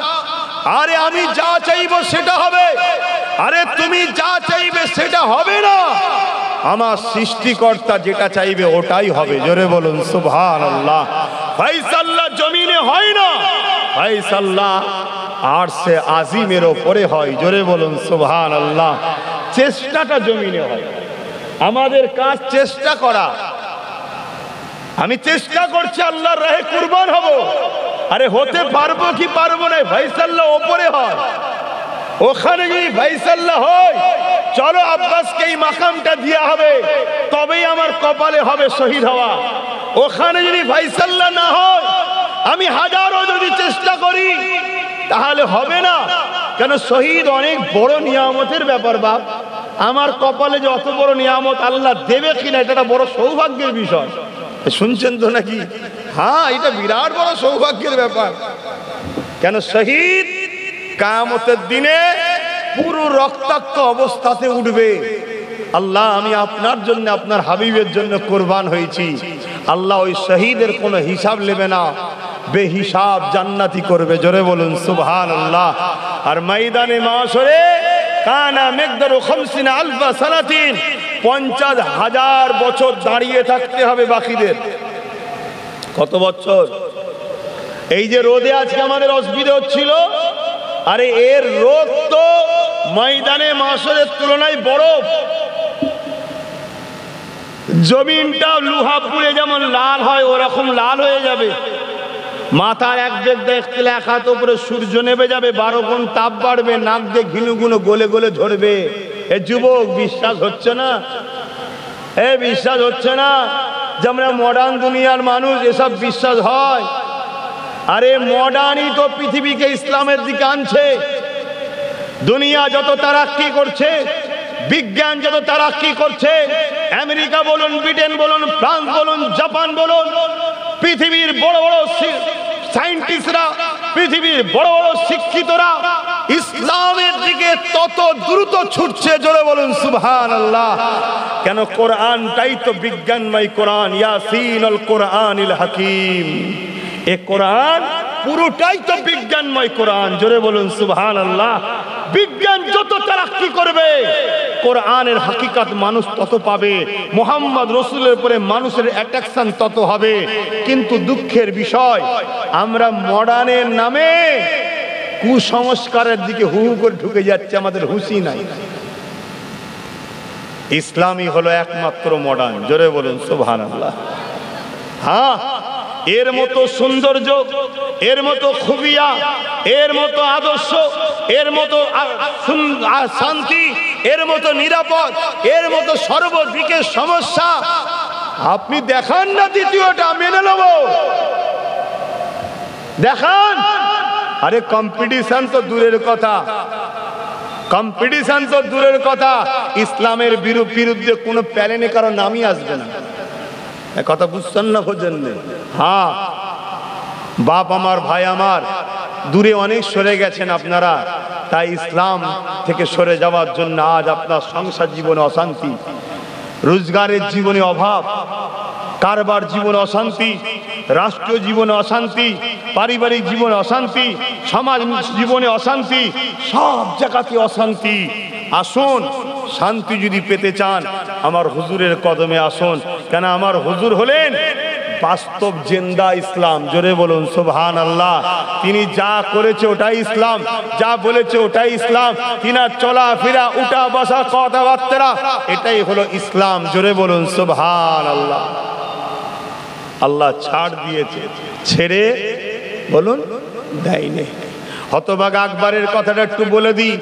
আরে আমি যা চাইবো সেটা হবে। আরে তুমি যা চাইবে সেটা হবে না, আমার সৃষ্টিকর্তা যেটা চাইবে ওটাই হবে। জোরে বলুন সুবহানাল্লাহ। ফায়সালা জমিনে হয় না, ফায়সালা আরশে আজিমের উপরে হয়। জোরে বলুন সুবহানাল্লাহ। চেষ্টাটা জমিনে হয়, আমাদের কাজ চেষ্টা করা। আমি চেষ্টা করছি আল্লাহর রাহে কুরবান হব। আরে হতে পারবো কি পারবো না, ফায়সালা উপরে হয়। ওখানে যদি ফায়সালা হয়, চলো আব্বাসকে এই মাকামটা দেয়া হবে, তবেই আমার কপালে হবে শহীদ হওয়া। ওখানে যদি ফায়সালা না হয়, আমি হাজারো যদি চেষ্টা করি তাহলে হবে না। কেন? শহীদ অনেক বড় নিয়ামতের ব্যাপার বাপ। আমার কপালে যে অত বড় নিয়ামত আল্লাহ দেবে কিনা, এটা বড় সৌভাগ্যের বিষয়। শুনছেন তো নাকি? হ্যাঁ, এটা বিরাট বড় সৌভাগ্যের ব্যাপার। কেন? শহীদ কিয়ামতের দিনে পুরো রক্তাক্ত অবস্থাতে উঠবে। আল্লাহ, আমি আপনার জন্য, আপনার হাবিবের জন্য কোরবান হয়েছি। আল্লাহ ওই শহীদের কোনো হিসাব নেবে না। বেহিসাব জান্নাতি করবে, জোরে বলুন সুবহানাল্লাহ। আর ময়দানে মাশরে কানা মিকদারু 50 আলফা সানাতিন, 50,000 বছর দাঁড়িয়ে থাকতে হবে বাকিদের। কত বছর? এই যে রোদে আজকে আমাদের অসুবিধা হচ্ছিল, আরে এর রোদ তো ময়দানে মাশরের তুলনায় বরফ। জমিনটা লোহা পুড়ে যেমন লাল হয় ওরকম লাল হয়ে যাবে। মাথার এক দিক দেখতে এক হাত উপরে সূর্য নেমে যাবে, 12 গুণ তাপ বাড়বে, নাক দিয়ে ঘিনুগুনো গলে গলে ঝরবে। এ যুবক বিশ্বাস হচ্ছে না? বিশ্বাস হচ্ছে না যে আমরা মডার্ন দুনিয়ার মানুষ, এসব বিশ্বাস হয়? আরে মডার্নই তো পৃথিবীকে ইসলামের দিকে আনছে। দুনিয়া যত তারাক্কি করছে, বিজ্ঞান যত তারাক্কি করছে, আমেরিকা বলুন, ব্রিটেন বলুন, ফ্রান্স বলুন, জাপান বলুন, পৃথিবীর বড় বড় সায়েন্টিস্টরা, পৃথিবীর বড় বড় শিক্ষিতরা ইসলামের দিকে তত দ্রুত ছুটছে, জোরে বলুন সুবহানাল্লাহ। কেন? কোরআনটাই তো বিজ্ঞানময় কোরআন, ইয়াসিনুল কোরআনিল হাকিম। এ কোরআন পুরোটাই তো বিজ্ঞানময় কোরআন, জোরে বলুন সুবহানাল্লাহ। বিজ্ঞান যত তারাক্কি করবে কোরআনের হাকিকাত মানুষ তত পাবে, মুহাম্মদ রাসূলের উপরে মানুষের অ্যাট্রাকশন তত হবে। কিন্তু দুঃখের বিষয়, আমরা মডার্নের নামে কুসংস্কারের দিকে হু হু করে ঢুকে যাচ্ছে, আমাদের হুঁশই নাই। ইসলামই হলো একমাত্র মডার্ন, জোরে বলুন সুবহানাল্লাহ। হ্যাঁ, এর মতো সৌন্দর্য, এর মতো খুবিয়া, এর মতো আদর্শ, এর মতো শান্তি, এর মতো নিরাপদ, এর মতো সর্বদিকের সমস্যা আপনি দেখান না। দ্বিতীয়টা মেনে নেব, দেখান। আরে কম্পিটিশন তো দূরের কথা, কম্পিটিশন তো দূরের কথা, ইসলামের বিরুদ্ধে কোনো প্যালেনে কারো নামই আসবে না। কথা বুঝছেন না? বোঝেন না? হ্যাঁ, বাপ আমার, ভাই আমার, দূরে অনেক সরে গেছেন আপনারা, তাই ইসলাম থেকে সরে যাওয়ার জন্য আজ আপনার সংসার জীবনে অশান্তি, রোজগারের জীবনে অভাব, কারবার জীবনে অশান্তি, রাষ্ট্রীয় জীবনে অশান্তি, পারিবারিক জীবনে অশান্তি, সমাজ জীবনে অশান্তি, সব জায়গাতে অশান্তি। আসুন, শান্তি যদি পেতে চান আমার হুজুরের কদমে আসুন। কেন? আমার হুজুর হলেন বাস্তব জিন্দা ইসলাম, জোরে বলুন সুবহানাল্লাহ। তিনি যা করেছে ওটাই ইসলাম, যা বলেছে ওটাই ইসলাম, তিনার চলাফেরা, উঠা বসা, কথাবার্তা, এটাই হলো ইসলাম, জোরে বলুন সুবহানাল্লাহ। আল্লাহ ছাড় দিয়েছে, ছেড়ে বলুন দেয়নি। হতভাগা আকবরের কথাটা একটু বলে দিই,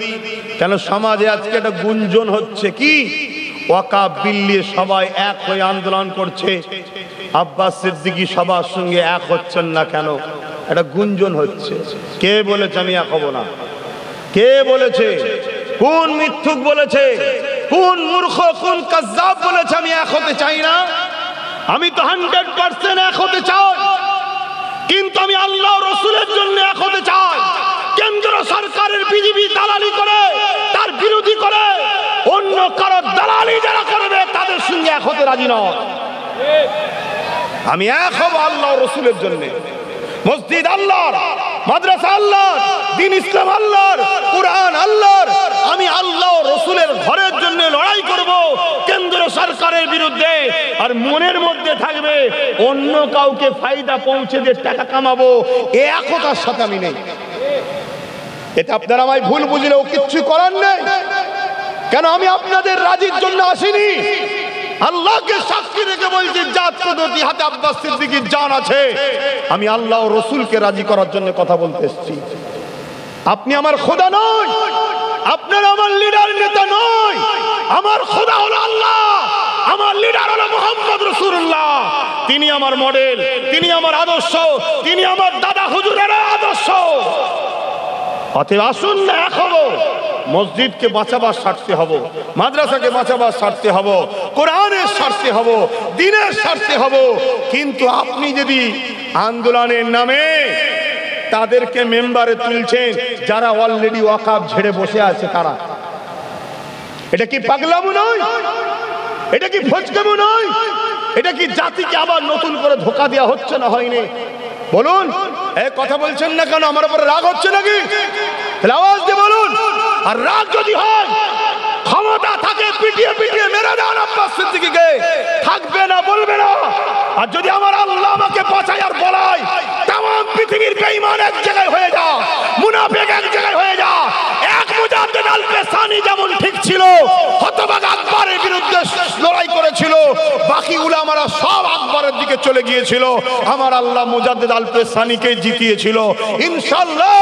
কেন সমাজে আজকে একটা গুঞ্জন হচ্ছে, কি ওয়াকাফ বিল নিয়ে সবাই এক হয়ে আন্দোলন করছে, আব্বাস সিদ্দিকী সবার সঙ্গে এক হচ্ছেন না কেন? একটা গুঞ্জন হচ্ছে। কে বলেছে আমি এক হব না? কে বলেছে? কোন মিথ্যুক বলেছে? কোন মূর্খ, কোন কাজ্জাব বলেছে আমি এক হতে চাই না? আমি তো 100% এক হতে চাই, কিন্তু আমি আল্লাহ রাসূলের জন্য এক হতে চাই। কেন্দ্র সরকারের বিজেপি দালালি করে, তার বিরোধী করে, অন্য কারো দালালি যারা করবে তাদের সঙ্গে এক হতে রাজি নয়। আমি এক হব আল্লাহ রাসূলের জন্য। মসজিদ আল্লাহর, মাদ্রাসা আল্লাহর, দ্বীন ইসলাম আল্লাহর, কুরআন আল্লাহর। আমি আল্লাহ রাসূলের ঘরের জন্য লড়াই করব কেন্দ্র সরকারের বিরুদ্ধে। আর মনের মধ্যে থাকবে অন্য কাউকে ফায়দা পৌঁছে দিয়ে টাকা কামাবো, এ একতার সাথে আমি নেই। এটা আপনারা আমায় ভুল বুঝলেও কিচ্ছু করার নেই। কেন? আমি আপনাদের রাজির জন্য আসিনি, আল্লাহকে সাক্ষী রেখে বলছি, জাত কুদরতি হাতে আব্বাস সিদ্দিকীর জান আছে। আমি আল্লাহ ও রাসূলকে রাজি করার জন্য কথা বলতে এসেছি। আপনি আমার খোদা নয়, আপনারা আমার লিডার, নেতা নয়। আমার খোদা হলো আল্লাহ, আমার লিডার হলো মুহাম্মদ রাসূলুল্লাহ। তিনি আমার মডেল, তিনি আমার আদর্শ, তিনি আমার দাদা হুজুরের আদর্শ। অতএব আসুন না এক হব। মসজিদকে বাঁচাবার স্বার্থে হব, মাদ্রাসাকে বাঁচাবার স্বার্থে হব, কোরআনের স্বার্থে হব, দ্বীনের স্বার্থে হব। কিন্তু আপনি যদি আন্দোলনের নামে তাদেরকে মেম্বারে তুলছেন যারা অলরেডি ওয়াকাফ ঝেড়ে বসে আছে, তারা, এটা কি পাগলামো নয়? এটা কি ফজকামো নয়? এটা কি জাতিকে আবার নতুন করে ধোঁকা দেওয়া হচ্ছে না? হয়নি? বলুন, এই কথা বলছেন না কেন? আমার উপরে রাগ হচ্ছে নাকি? তাহলে আওয়াজ দিয়ে বলুন। আর রাগ যদি হয়, ক্ষমতা থাকে পিটিয়ে পিটিয়ে মেরে দেন আব্বাস সিদ্দিকীকে, থাকবে না, বলবে না। আর যদি আমার আল্লাহ আমাকে বাঁচায় আর বলায় তাম পৃথিবীর বেঈমান এক জায়গায় হয়ে যা, মুনাফিক এক জায়গায় হয়ে যা, এক মুজাদ্দিদ আল-পেসানি যেমন ঠিক ছিল, হতভাগ আকবরের বিরুদ্ধে লড়াই করেছিল, বাকি উলামারা সব আকবরের দিকে চলে গিয়েছিল, আমার আল্লাহ মুজাদ্দিদ আল-পেসানিকে জিতিয়েছিল। ইনশাআল্লাহ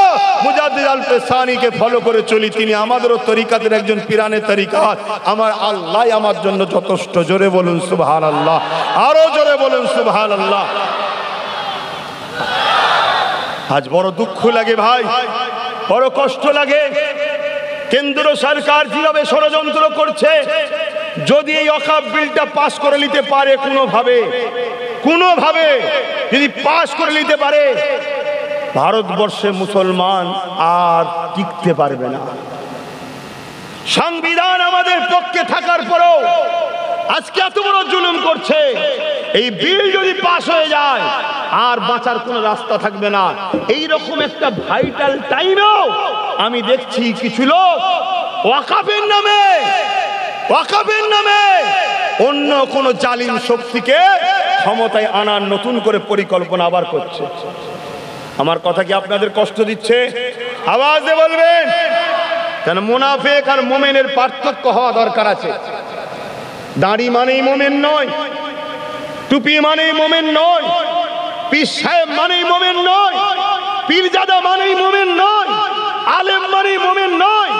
মুজাদ্দিদ আল-পেসানিকে ফলো করে চলি, তিনি আমাদেরও তরিকাতের একজন পিরানে তরিকাত। আমার আল্লাহ আমার জন্য যথেষ্ট। জোরে বলুন সুবহানাল্লাহ, আরো জোরে বলুন সুবহানাল্লাহ। আজ বড় দুঃখ লাগে ভাই, বড় কষ্ট লাগে। কেন্দ্র সরকার যেভাবে ষড়যন্ত্র করছে, যদি এই ওয়াকফ বিলটা পাস করে নিতে পারে, কোনোভাবে যদি পাস করে নিতে পারে, ভারতবর্ষে মুসলমান আর টিকতে পারবে না। সংবিধান আমাদের পক্ষে থাকার পরেও আজকে এত বড় জুলুম করছে। এই বিল যদি পাস হয়ে যায়, আর বাঁচার কোনো রাস্তা থাকবে না। এই রকম একটা ভাইটাল টাইমেও আমি দেখছি কিছু লোক ওয়াকফের নামে অন্য কোন জালিম শক্তিকে ক্ষমতায় আনার নতুন করে পরিকল্পনা আবার করছে। আমার কথা কি আপনাদের কষ্ট দিচ্ছে? আওয়াজ দিয়ে বলবেন। কেন মুনাফিক আর মুমিনের পার্থক্য হওয়া দরকার আছে। দাড়ি মানেই মুমিন নয়, টুপি মানেই মুমিন নয়, পীর সাহেব মানেই মুমিন নয়, পীরজাদা মানেই মুমিন নয়, আলেম মানেই মুমিন নয়,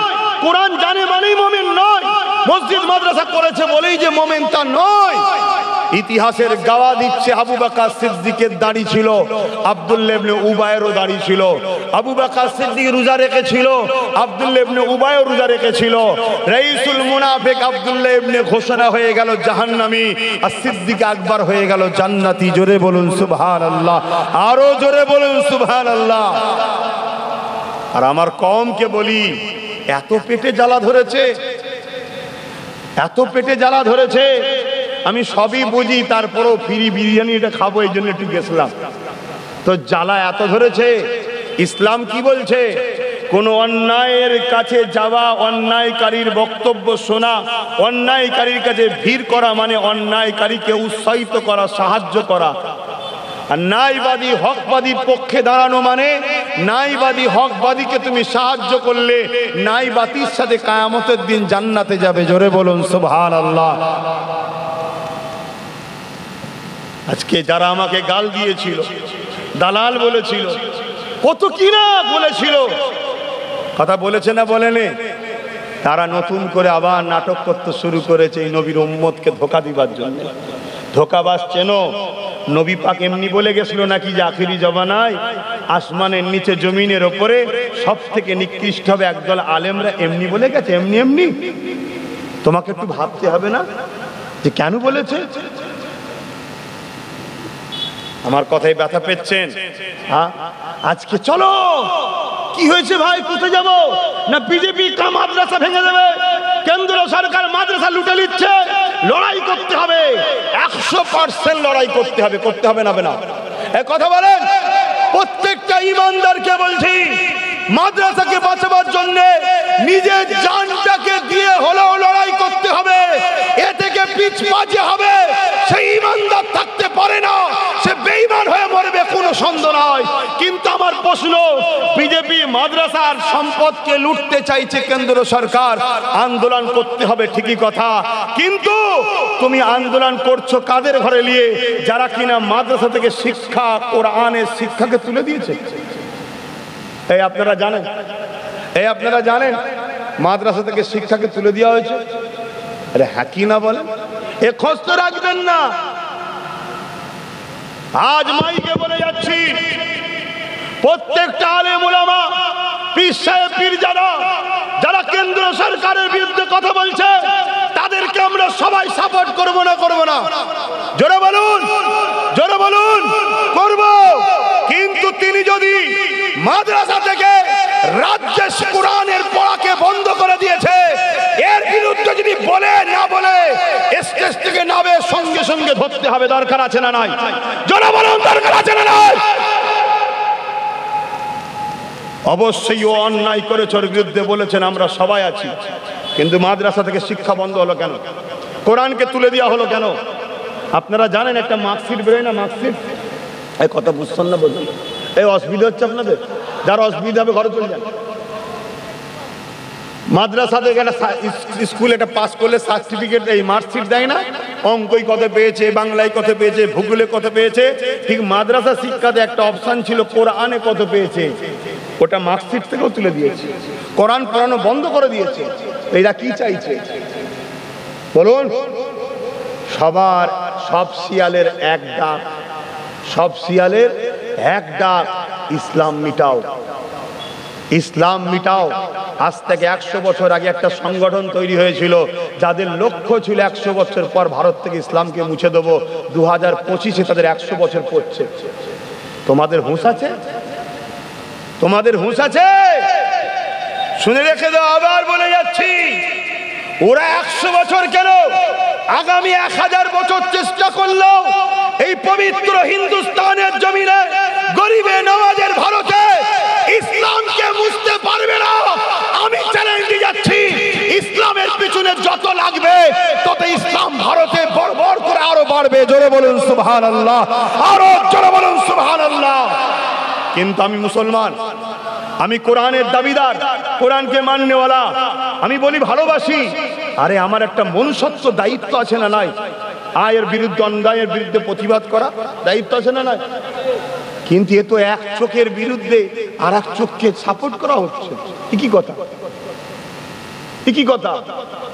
কোরআন জানে মানেই মুমিন নয়, মসজিদ মাদ্রাসা করেছে বলেই যে মুমিন তা নয়। ইতিহাসের গাওয়া দিচ্ছে আবু বকর সিদ্দিকের দাড়ি ছিল, আব্দুল্লাহ ইবনে উবায়েরও দাড়ি ছিল। আবু বকর সিদ্দিক রোজা রেখেছিল, আব্দুল্লাহ ইবনে উবায়ও রোজা রেখেছিল। রাইসুল মুনাফিক আব্দুল্লাহ ইবনে ঘোষণা হয়ে গেল জাহান্নামী, আর সিদ্দিক আকবর হয়ে গেল জান্নাতি। জোরে বলুন সুবহানাল্লাহ, আরো জোরে বলুন সুবহানাল্লাহ। আর আমার কওমকে বলি, এত পেটে জ্বালা ধরেছে, এত পেটে জ্বালা ধরেছে, আমি সবই বুঝি, তারপরও ফ্রি বিরিয়ানিটা খাবো এই জন্য একটু গেছিলাম। তো জ্বালা এত ধরেছে। ইসলাম কি বলছে? কোন অন্যায়ের কাছে যাওয়া, অন্যায়কারীর বক্তব্য শোনা, অন্যায়কারীর কাছে ভিড় করা মানে অন্যায়কারীকে উৎসাহিত করা, সাহায্য করা। আর ন্যায়বাদী হকবাদীর পক্ষে দাঁড়ানো মানে ন্যায়বাদী হকবাদীকে তুমি সাহায্য করলে ন্যায়বাদীর সাথে কিয়ামতের দিন জান্নাতে যাবে। জোরে বলুন সুবহানাল্লাহ। আজকে যারা আমাকে গাল দিয়েছিল, দালাল বলেছিল, কত কি না বলেছিল, কথা বলেছে না বলেনি, তারা নতুন করে আবার নাটক করতে শুরু করেছে এই নবীর উম্মতকে ধোঁকা দিবার জন্য। ধোঁকাবাজ চেনো? নবী পাক এমনি বলে গেছিল নাকি যে আখিরি জমানায় আসমানের নিচে জমিনের ওপরে সব থেকে নিকৃষ্ট হবে একদল আলেমরা? এমনি বলে গেছে, এমনি এমনি। তোমাকে একটু ভাবতে হবে না যে কেন বলেছে? আমার কথাই ব্যথা পেচ্ছেন? হ্যাঁ, আজকে চলো, কি হয়েছে ভাই, কোথায় যাব? না বিজেপি কা মাদ্রাসা ভেঙে দেবে, কেন্দ্র সরকার মাদ্রাসা লুটে নিচ্ছে, লড়াই করতে হবে, 100% লড়াই করতে হবে। করতে হবে না? এ কথা বলেন। প্রত্যেকটা ইমানদারকে বলছি, মাদ্রাসাকে বাঁচাবার জন্য নিজের জানটাকে দিয়ে হলেও লড়াই করতে হবে। এ থেকে পিছপাজে হবে সেই ইমানদার থাকতে পারে না, সে বেঈমান হয়ে মরবে, কোনো সন্দেহ নাই। কিন্তু আমার প্রশ্ন, বিজেপি মাদ্রাসার সম্পদকে লুটতে চাইছে কেন্দ্র সরকার, আন্দোলন করতে হবে ঠিকই কথা, কিন্তু তুমি আন্দোলন করছো কাদের ঘরে নিয়ে? যারা কিনা মাদ্রাসা থেকে শিক্ষা, কোরআনের শিক্ষাকে তুলে দিয়েছে। এই আপনারা জানেন মাদ্রাসা থেকে শিক্ষাকে তুলে দেওয়া হয়েছে? আরে হ্যাঁ কি না বলেন? এ খোঁজ তো রাখবেন না। আজ মাইকে বলে যাচ্ছি, প্রত্যেকটা আলেম ওলামা, পীর সাহেব, পীরজাদা যারা কেন্দ্র সরকারের বিরুদ্ধে কথা বলছে, তাদেরকে আমরা সবাই সাপোর্ট করব না? জোরে বলুন, জোরে বলুন, করব। কিন্তু তিনি যদি মাদ্রাসা থেকে রাজ্যে কোরআনের পড়াকে বন্ধ করে দিয়েছে, এর বিরুদ্ধে যদি বলে না বলে স্টেজ থেকে নামে সঙ্গে সঙ্গে ধরতে হবে। দরকার আছে না নাই? জোরে বলুন, দরকার আছে না নাই? অবশ্যই ও অন্যায় করেছে, ওর বিরুদ্ধে বলেছেন, আমরা সবাই আছি। কিন্তু মাদ্রাসা থেকে শিক্ষা বন্ধ হলো কেন? কোরআনকে তুলে দেওয়া হলো কেন? আপনারা জানেন একটা মার্কশিট বেরোয় না, মার্কশিট, এই কথা বুঝছেন না? বলুন, এই অসুবিধা হচ্ছে আপনাদের? যারা অসুবিধা হবে ঘরে চলে যান। মাদ্রাসা থেকে একটা স্কুল এটা পাস করলে সার্টিফিকেট, এই মার্কশিট দেয় না? অঙ্কই কত পেয়েছে, বাংলায় কত পেয়েছে, ভূগোলে কত পেয়েছে। ঠিক মাদ্রাসা শিক্ষাতে একটা অপশন ছিল কোরআনে কত পেয়েছে, ওটা মার্কশিট থেকেও তুলে দিয়েছে। কোরআন পড়ানো বন্ধ করে দিয়েছে। এরা কি চাইছে বলুন? সবার, সব শিয়ালের এক ডাক, সব শিয়ালের এক ডাক, ইসলাম মিটাও, ইসলাম মিটাও। আজ থেকে 100 বছর আগে একটা সংগঠন তৈরি হয়েছিল যাদের লক্ষ্য ছিল 100 বছর পর ভারত থেকে ইসলামকে মুছে দেবো। 2025-এ তাদের 100 বছর পড়ছে। তোমাদের হুঁশ আছে? তোমাদের হুঁশ আছে? শুনে রেখে দাও, আবার বলে যাচ্ছি, ওরা 100 বছর কেন, আগামী 1000 বছর চেষ্টা করলো এই পবিত্র হিন্দুস্তানের জমিনে গরিবে নওয়াজের ভারতে ইসলামকে মুছতে পারবে না। আমি চ্যালেঞ্জ দিয়ে যাচ্ছি, ইসলামের পিছনে যত লাগবে তত ইসলাম ভারতে বড় করে আরো বাড়বে। জোরে বলুন সুবহানাল্লাহ, আরো জোরে বলুন সুবহানাল্লাহ। কিন্তু আমি মুসলমান, আমি কোরআনের দাবিদার, কোরআনকে মাননেওয়ালা, আমি বলি ভালোবাসি। আরে আমার একটা মনুষ্যত্ব দায়িত্ব আছে না নাই? আয়ের বিরুদ্ধে, অন্যায়ের বিরুদ্ধে প্রতিবাদ করা দায়িত্ব আছে না নাই? কিন্তু এ তো এক চোখের বিরুদ্ধে আর এক চোখকে সাপোর্ট করা হচ্ছে। কি কথা, কি কথা?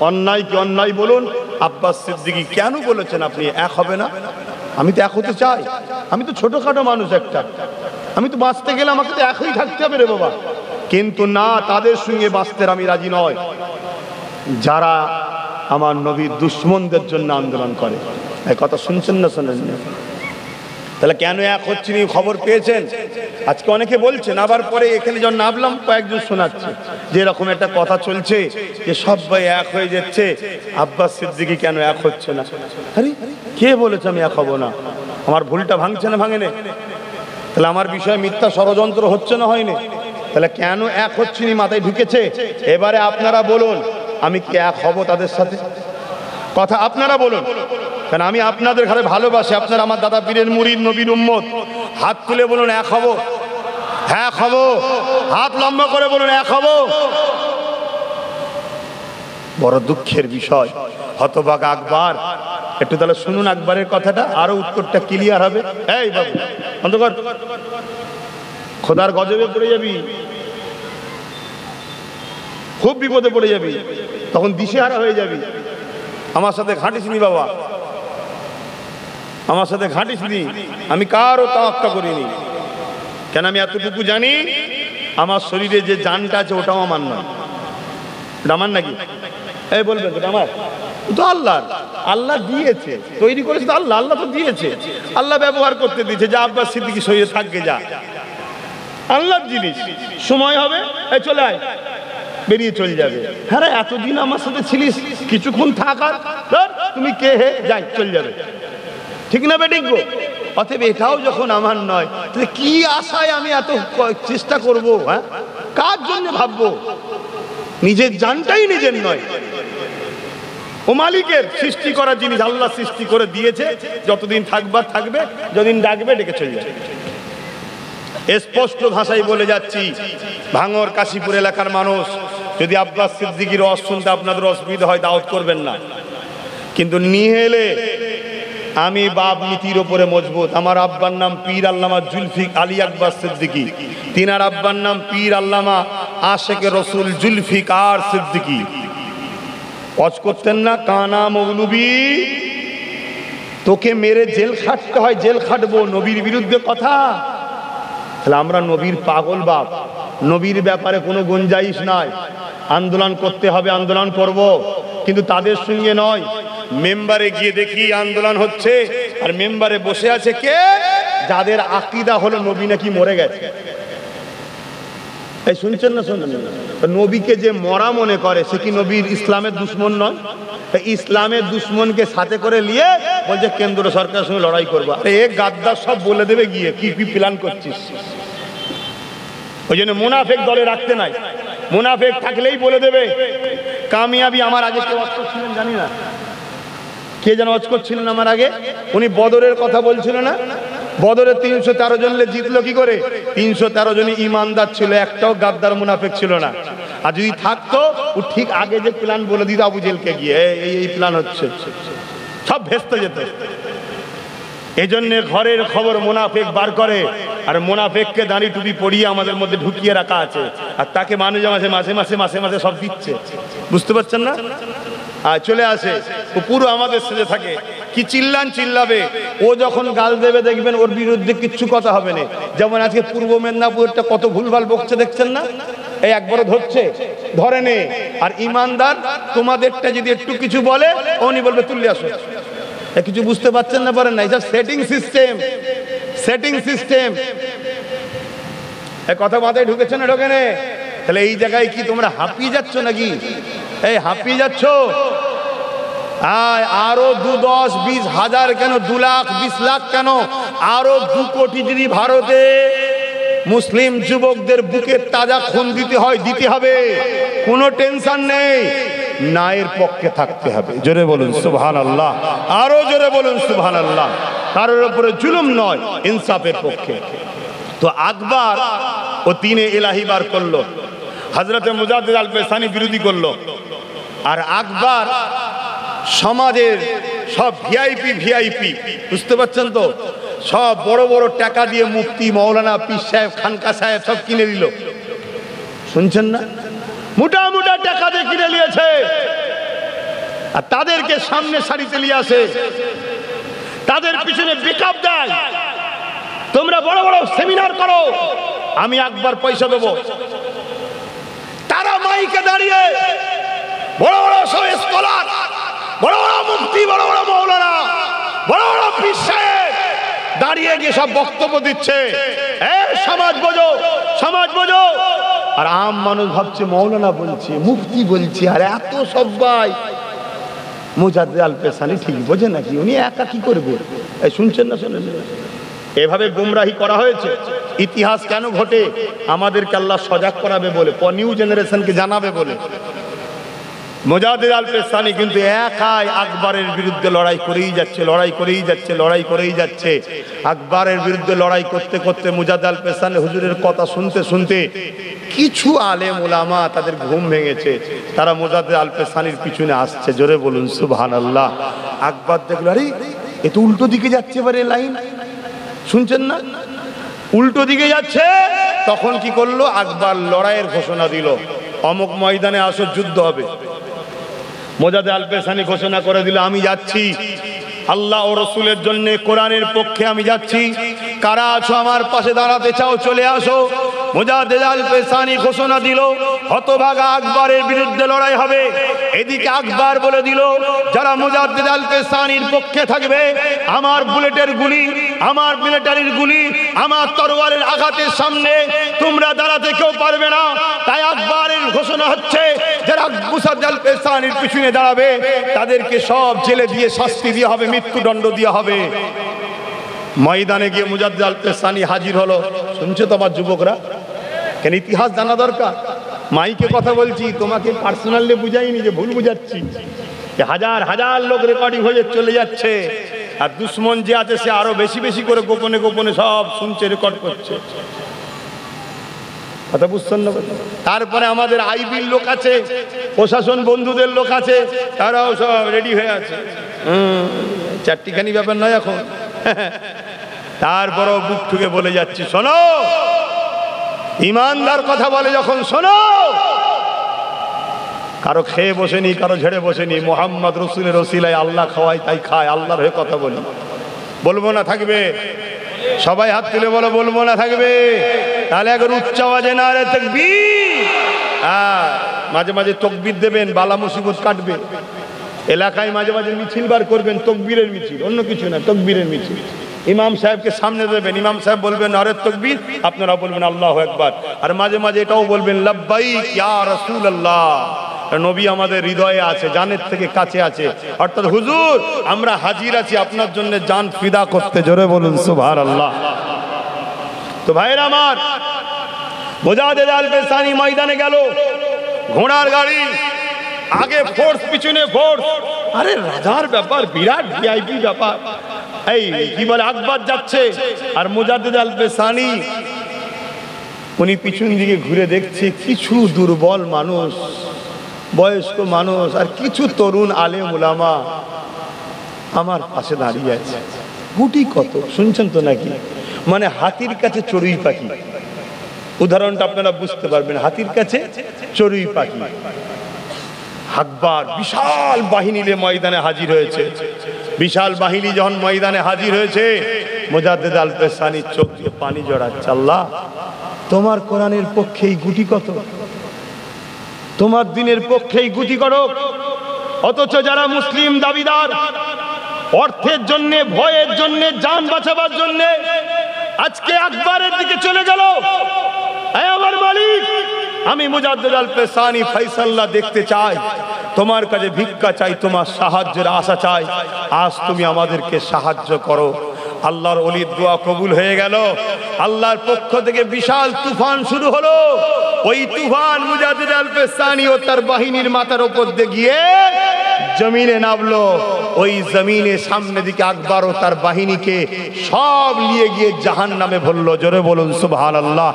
অন্যায় কি অন্যায় বলুন। আব্বাস সিদ্দিকী কেন বলেছেন আপনি এক হবে না? আমি তো এক হতে চাই। আমি তো ছোটখাটো মানুষ একটা, আমি তো বাঁচতে গেলে আমাকে তো একই থাকতে হবে রে বাবা। কিন্তু না, তাদের সঙ্গে বাঁচতে আমি রাজি নয় যারা আমার নবীর দুশ্মনদের জন্য আন্দোলন করে। এই কথা শুনছেন না শোনেন? তাহলে কেন এক হচ্ছে নি খবর পেয়েছেন? আজকে অনেকে বলছেন, আবার পরে এখানে যখন নামলাম কয়েকজন শোনাচ্ছে যে এরকম একটা কথা চলছে যে সবাই এক হয়ে যাচ্ছে, আব্বাস সিদ্দিকী কেন এক হচ্ছে না? আরে কে বলেছে আমি এক হব না? আমার ভুলটা ভাঙছে না ভাঙেনে? তাহলে আমার বিষয়ে মিথ্যা ষড়যন্ত্র হচ্ছে না হয়নি? তাহলে কেন এক হচ্ছে নি মাথায় ঢুকেছে। এবারে আপনারা বলুন, আমি কি এক হব তাদের সাথে? কথা আপনারা বলুন, কারণ আমি আপনাদের ঘরে ভালোবাসি। আপনারা আমার দাদা পীরের মুরিদ, নবীর উম্মত। হাত তুলে বলুন এক হব। হ্যাঁ হব। হাত লম্বা করে বলুন এক হব। বড় দুঃখের বিষয়, হতভাগা আকবর। একটু তাহলে শুনুন আকবরের কথাটা, আরো উত্তরটা ক্লিয়ার হবে। এই বাবু অন্ধকার, খোদার গজবে পড়ে যাবি, খুব বিপদে পড়ে যাবি, তখন দিশেহারা হয়ে যাবি। আমার সাথে ঘাঁটিসনি বাবা, আমার সাথে ঘাঁটিসনি। আমি কারও তাওয়াক্কা করিনি, কেন আমি এতটুকু জানি আমার শরীরে যে জানটা আছে ওটাও আমার নয়। এটা আমার নাকি? এই বলবেন তো আমার তো আল্লাহর, আল্লাহ দিয়েছে, তৈরি করেছে তো আল্লাহ, আল্লাহ তো দিয়েছে, আল্লাহ ব্যবহার করতে দিয়েছে। যা আব্বাস সিদ্দিকী শরীরে থাকবে, যা আল্লাহর জিনিস, সময় হবে এই চলে আয়, বেরিয়ে চলে যাবে। হ্যাঁ এতদিন আমার সাথে ছিলিস, কিছুক্ষণ থাকার তুমি কে হে, যাই চলে যাবে, ঠিক না বেঠিক গো? অতএব এটাও যখন আমার নয়, তাহলে কি আশায় আমি এত চেষ্টা করব? হ্যাঁ, কার জন্য ভাববো? নিজের জানটাই নিজের নয়, ও মালিকের সৃষ্টি করা জিনিস, আল্লাহ সৃষ্টি করে দিয়েছে। যতদিন থাকবার থাকবে, যতদিন ডাকবে ডেকে চলে যাবে। স্পষ্ট ভাষায় বলে যাচ্ছি, ভাঙর কাশীপুর এলাকার মানুষ, যদি আব্বাস সিদ্দিকীর রস শুনতে আপনাদের অসুবিধা হয় দাওয়াত করবেন না, কিন্তু নিয়ে এলে আমি বাপ নীতির ওপরে মজবুত। আমার আব্বার নাম পীর আল্লামা জুলফি আলী আব্বাস সিদ্দিকী, তিনার আব্বার নাম পীর আল্লামা আশেকে রসুল জুলফিকার সিদ্দিকী। অজ করতেন না, কানা মৌলবি, তোকে মেরে জেল খাটতে হয়, জেল খাটবো, নবীর বিরুদ্ধে কথা। তাহলে আমরা নবীর পাগল বাপ, নবীর ব্যাপারে কোনো গুঞ্জাইশ নাই। আন্দোলন করতে হবে, আন্দোলন করব, কিন্তু তাদের সঙ্গে নয়। মেম্বারে গিয়ে দেখি আন্দোলন হচ্ছে, আর মেম্বারে বসে আছে কে? যাদের আকীদা হলো নবী নাকি মরে গেছে। এই শুনছেন না? শুনছেন? নবীকে যে মরা মনে করে, সে কি নবীর ইসলামের দুশ্মন নয়? ইসলামের দুশ্মনকে সাথে করে নিয়ে বলছে কেন্দ্র সরকারের সঙ্গে লড়াই করবো। এ গাদ্দার সব বলে দেবে গিয়ে কি কি প্ল্যান করছিস। ওই জন্য মুনাফেক দলে রাখতে নাই। মুনাফেক থাকলেই বলে দেবে কামিয়াবি। আমার আগে কে ওয়াজ করছিলেন জানি না, কে যেন ওয়াজ করছিলেন আমার আগে, উনি বদরের কথা বলছিল না? বদরে 313 জন জিতলো কি করে? 313 জনই ইমানদার ছিল, একটাও গাদ্দার মুনাফেক ছিল না। আর যদি থাকতো ও ঠিক আগে যে প্ল্যান বলে দিত আবু জেলকে গিয়ে এই প্ল্যান হচ্ছে, সব ভেস্তে যেত। এই জন্য ঘরের খবর মুনাফেক বার করে, আর মুনাফেককে দাঁড়ি টুপি পরিয়ে আমাদের মধ্যে ঢুকিয়ে রাখা আছে, আর তাকে মানুষ মাঝে মাঝে মাঝে মাঝে মাঝে সব দিচ্ছে। বুঝতে পারছেন না? আর চলে আসে ও পুরো আমাদের সাথে থাকে, কি চিল্লাবে। ও যখন গাল দেবে দেখবেন ওর বিরুদ্ধে কিচ্ছু কথা হবে না। যেমন আজকে পূর্ব মেদিনীপুরটা কত ভুলভাল বকছে দেখছেন না? এই একবারও ধরছে, ধরে নে। আর ইমানদার তোমাদেরটা যদি একটু কিছু বলে উনি বলবে তুললে আসো। কিছু বুঝতে পারছেন না, পারেন না? এটা সেটিং সিস্টেম। এই কথা মাথায় ঢুকেছে না ঢোকে নে? তাহলে এই জায়গায় কি তোমরা হাঁপিয়ে যাচ্ছ নাকি? এই হাঁপিয়ে যাচ্ছ? আরো 2, 10, 20 হাজার কেন, 2 লাখ 20 লাখ কেন, আরো 2 কোটি যদি ভারতে মুসলিম যুবকদের বুকে তাজা খুন দিতে হয়, দিতে হবে। কোনো টেনশন নেই, ন্যায়ের পক্ষে থাকতে হবে। জোরে বলুন সুবহানাল্লাহ, আরো জোরে বলুন সুবহানাল্লাহ। কারোর উপরে জুলুম নয়, ইনসাফের পক্ষে। তো আকবর ও তিনে ইলাহি বার করলো, হযরতে মুজাদ্দিদ আল পেসানি বিরোধী করলো। আর আকবর সমাজের সব ভিআইপি, বুঝতে পারছেন তো, সব বড় বড় টাকা দিয়ে মুফতি, মৌলানা, পীর সাহেব, খানকা সাহেব সব কিনে নিল। শুনছেন না? মোটা মোটা টাকা দিয়ে কিনে নিয়েছে, আর তাদেরকে সামনে সারিতে নিয়ে আসে, তাদের পিছনে বেকআপ দেয়। তোমরা বড় বড় সেমিনার করো, আমি আকবর পয়সা দেবো। তারা মাইকে দাঁড়িয়ে বড় বড় সব স্কলার, বড় বড় মুফতি, বড় বড় মৌলানা, বড় বড় পীর সাহেব দাঁড়িয়ে গিয়ে সব বক্তব্য দিচ্ছে, সমাজ বোঝো, সমাজ বোঝো। আর আম মানুষ ভাবছে মৌলানা বলছে, মুফতি বলছে, আর এত সবাই। মুজাদ্দিদ আল পেসানি ঠিক বোঝে নাকি? উনি একা কি করবে? শুনছেন না? শোনেন, এভাবে গুমরাহি করা হয়েছে। ইতিহাস কেন ঘটে? আমাদেরকে আল্লাহ সজাগ করাবে বলে, নিউ জেনারেশনকে জানাবে বলে। মুজাদ্দিদ আল পেসানি কিন্তু একাই আকবরের বিরুদ্ধে লড়াই করেই যাচ্ছে। আকবরের বিরুদ্ধে লড়াই করতে করতে মুজাদ্দিদ আল পেসানি হুজুরের কথা শুনতে শুনতে কিছু আলেম উলামা তাদের ঘুম ভেঙেছে, তারা মুজাদ্দিদ আল পেসানির পিছনে আসছে। জোরে বলুন সুবহানাল্লাহ। আকবর দেখলো, আরে এ তো উল্টো দিকে যাচ্ছে, এবারে লাইন, শুনছেন না? উল্টো দিকে যাচ্ছে। তখন কি করলো? আকবর লড়াইয়ের ঘোষণা দিল, অমুক ময়দানে আসো, যুদ্ধ হবে। মুজাদ্দিদ আল পেসানি ঘোষণা করে দিল, আমি যাচ্ছি আল্লাহ ও রসুলের জন্য, কোরআনের পক্ষে আমি যাচ্ছি। কারা আছো আমার পাশে দাঁড়াতে চাও, চলে আসো। মুজাদ্দিদ আল পেসানি ঘোষণা দিল, হতভাগা আকবরের বিরুদ্ধে লড়াই হবে। এদিকে আকবর বলে দিল, যারা মুজাদ্দিদ আল পেসানির পক্ষে থাকবে, আমার বুলেটের গুলি, আমার মিলিটারির গুলি, আমার তরোয়ারের আঘাতের সামনে তোমরা দাঁড়াতে কেউ পারবে না। তাই আকবরের ঘোষণা হচ্ছে, যারা মুজাদ্দিদ আল পেসানির পিছনে দাঁড়াবে তাদেরকে সব জেলে দিয়ে শাস্তি দেওয়া হবে, মৃত্যুদণ্ড দেওয়া হবে। ময়দানে গিয়ে মুজাদ্দিদ আল পেসানি হাজির হলো। শুনছো তো আমার যুবকরা? কেন ইতিহাস জানা দরকার। মাইকে কথা বলছি, তোমাকে পার্সোনালি বুঝাইনি যে ভুল বুঝাচ্ছি। হাজার হাজার লোক রেকর্ডিং হয়ে চলে যাচ্ছে, আর দুশ্মন যে আছে সে আরো বেশি বেশি করে গোপনে গোপনে সব শুনছে, রেকর্ড করছে। কথা বুঝছেন না? তারপরে আমাদের আইবির লোক আছে, প্রশাসন বন্ধুদের লোক আছে, তারাও সব রেডি হয়ে আছে। চারটিখানি ব্যাপার নয় এখন। তারপরও বুক ঠুকে বলে যাচ্ছি, শোনো, ইমানদার কথা বলে যখন শোনো। কারো খেয়ে বসেনি, কারো ঝেড়ে বসেনি, মোহাম্মদ রসুলের ওসিলায় আল্লাহ খাওয়াই তাই খায়, আল্লাহর হয়ে কথা বলি। বলবো না থাকবে? সবাই হাত তুলে বলো, বলবো না থাকবে? তাহলে একবার উচ্চ আওয়াজে নারে তাকবীর। মাঝে মাঝে তকবীর দেবেন, বালা মুসিবত কাটবে। এলাকায় মাঝে মাঝে মিছিল বার করবেন, তকবীরের মিছিল, অন্য কিছু না, তকবীরের মিছিল। ইমাম সাহেবকে সামনে দেবেন, ইমাম সাহেব বলবেন নারে তাকবীর, আপনারা বলবেন আল্লাহু আকবার। আর মাঝে মাঝে এটাও বলবেন লাব্বাইক ইয়া রাসূলুল্লাহ। নবী আমাদের হৃদয়ে আছে, জানের থেকে কাছে আছে, অর্থাৎ হুজুর আমরা হাজির আছি আপনার জন্য জান ফিদা করতে। জোরে বলুন সুবহানাল্লাহ। তো ভাইরা আমার, মুজাদ্দেদ আল পেসানি ময়দানে গেল, ঘোড়ার গাড়ি, আগে ফোর্স, পিছনে ফোর্স। আরে রাজার ব্যাপার, বিরাট ভিআইপি ব্যাপার। এই কি বলে, আকবর যাচ্ছে আর মুজাদ্দেদ আল পেসানি উনি পিছন দিকে ঘুরে দেখছে কিছু দুর্বল মানুষ, বয়স্ক মানুষ আর কিছু তরুণ আলেম উলামা আমার পাশে দাঁড়িয়ে আছে। গুটি কত শুনছেন তো নাকি? মানে হাতির কাছে চড়ুই পাখি। উদাহরণটা আপনারা বুঝতে পারবেন, হাতির কাছে চড়ুই পাখি। আকবর বিশাল বাহিনী নিয়ে ময়দানে হাজির হয়েছে। বিশাল বাহিনী যখন ময়দানে হাজির হয়েছে, মুজাদ্দেদ আল পেসানির চোখ দিয়ে পানি জড়াচ্ছে। আল্লাহ, তোমার কোরআনের পক্ষেই গুটি কত, তোমার দিনের পক্ষেই গুটি করো, অথচ যারা মুসলিম দাবিদার, অর্থের জন্য, ভয়ের জন্য, জান বাঁচাবার জন্য আজকে আকবরের দিকে চলে গেল। আমার মালিক, আমি মুজাদ্দেদ আল পেসানি ফয়সাল্লাহ দেখতে চাই, তোমার কাছে ভিক্ষা চাই, তোমার সাহায্যের আশা চাই, আজ তুমি আমাদেরকে সাহায্য করো। আল্লাহর ওলির দোয়া কবুল হয়ে গেল। আল্লাহর পক্ষ থেকে বিশাল তুফান শুরু হলো। ওই তুফান মুজাদ্দেদ আল পেসানি ও তার বাহিনীর মাথার উপর দিয়ে গিয়ে জমিনে নামলো। ওই জমিনে সামনে দিকে আকবর ও তার বাহিনীকে সব নিয়ে গিয়ে জাহান্নামে ভরলো। জোরে বলুন সুবহানাল্লাহ,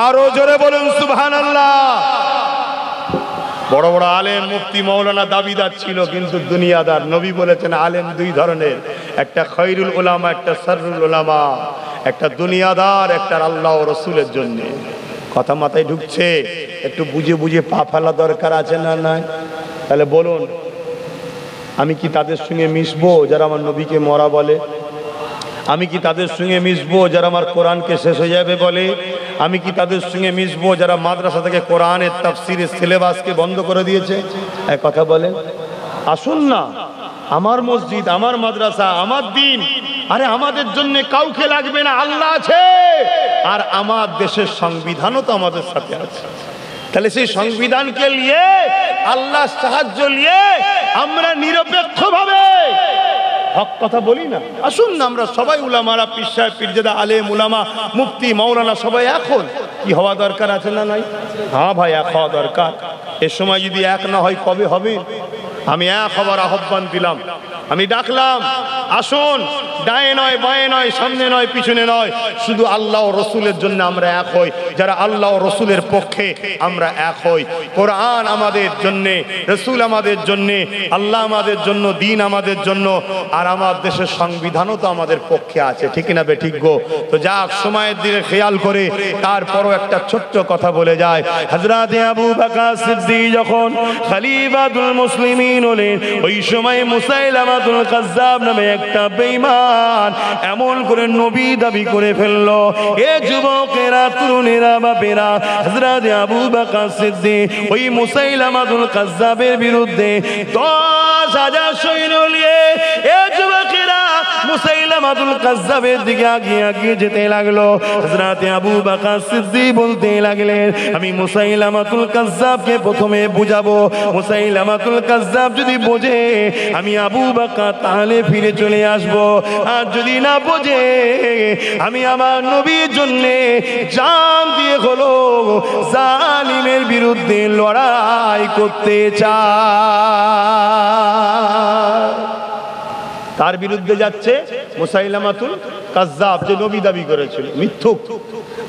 আরো জোরে বলুন সুবহানাল্লাহ। বড় বড় আলেম, মুফতি, মাওলানা দাবিদার ছিল, কিন্তু দুনিয়াদার। নবী বলেছেন আলেম দুই ধরনের, একটা খৈরুল উলামা, একটা শাররুল উলামা। একটা দুনিয়াদার, একটা আল্লাহ ও রাসূলের জন্য। কথা মাথায় ঢুকছে? একটু বুঝে বুঝে পা ফেলা দরকার আছে না নাই? তাহলে বলুন, আমি কি তাদের সঙ্গে মিশবো যারা আমার নবীকে মরা বলে? আমি কি তাদের সঙ্গে মিশবো যারা আমার কোরআনকে শেষ হয়ে যাবে বলে? আমি কি তাদের সঙ্গে মিশবো যারা মাদ্রাসা থেকে কোরআনের তাফসিরের সিলেবাসকে বন্ধ করে দিয়েছে? এক কথা বলেন। আসুন না, আমার মসজিদ, আমার মাদ্রাসা, আমার দিন। আরে আমাদের জন্য কাউকে লাগবে না, আল্লাহ আছে। আর আমার দেশের সংবিধানও তো আমাদের সাথে আছে। তাহলে সেই সংবিধানকে নিয়ে, আল্লাহর সাহায্য নিয়ে আমরা নিরপেক্ষভাবে হক কথা বলি না। আসুন না, আমরা সবাই উলামারা, পীর সাহেব, পীরজাদা, আলেম উলামা, মুফতি, মাওলানা সবাই এখন কি হওয়া দরকার আছে না নাই? হ্যাঁ ভাই, এক হওয়া দরকার। এ সময় যদি এক না হয় কবে হবে? আমি এক হবার আহ্বান দিলাম, আমি ডাকলাম, আসুন, ডায়ে নয়, বায়ে নয়, সামনে নয়, পিছনে নয়, শুধু আল্লাহ ও রসুলের জন্য আমরা এক হই। যারা আল্লাহ ও রসুলের পক্ষে আমরা এক হই। কোরআন আমাদের জন্যে, রসুল আমাদের জন্যে, আল্লাহ আমাদের জন্য, দিন আমাদের জন্য, আর আমার দেশের সংবিধানও তো আমাদের পক্ষে আছে। ঠিক না বে ঠিক গো? তো যাক, সময়ের দিকে খেয়াল করে তারপরও একটা ছোট্ট কথা বলে যায়। হযরত আবু বকর সিদ্দিক যখন খলিফাতুল মুসলিমিন হলেন, ওই সময় মুসাইলামাতুল কাজ্জাব নামে একটা বেঈমান এমন করে নবী দাবি করে ফেললো। এ যুবকেরা, তরুণেরা, বাপেরা, হযরত আবু বকর সিদ্দিক ওই মুসাইলামাতুল কাজ্জাবের বিরুদ্ধে 10,000 সৈন্য নিয়ে, এ যুবকেরা মুসাইলামাতুল কাজ্জাবের দিকে আগিয়ে যেতে লাগলো। হযরত আবু বকর সিদ্দিক বলতে লাগলেন, আমি মুসাইলামাতুল কাজ্জাবকে প্রথমে বুঝাবো। মুসাইলামাতুল কাজ্জাব যদি বোঝে আমি আবু বকর, তাহলে ফিরে চলে আসবো। আর যদি না বোঝে, আমি আমার নবীর জন্য জান দিয়ে হলো জালিমের বিরুদ্ধে লড়াই করতে চাই। তার বিরুদ্ধে যাচ্ছে মুসাইলামাতুল কাজ্জাব, যে নবী দাবি করেছিল, মিথ্যুক।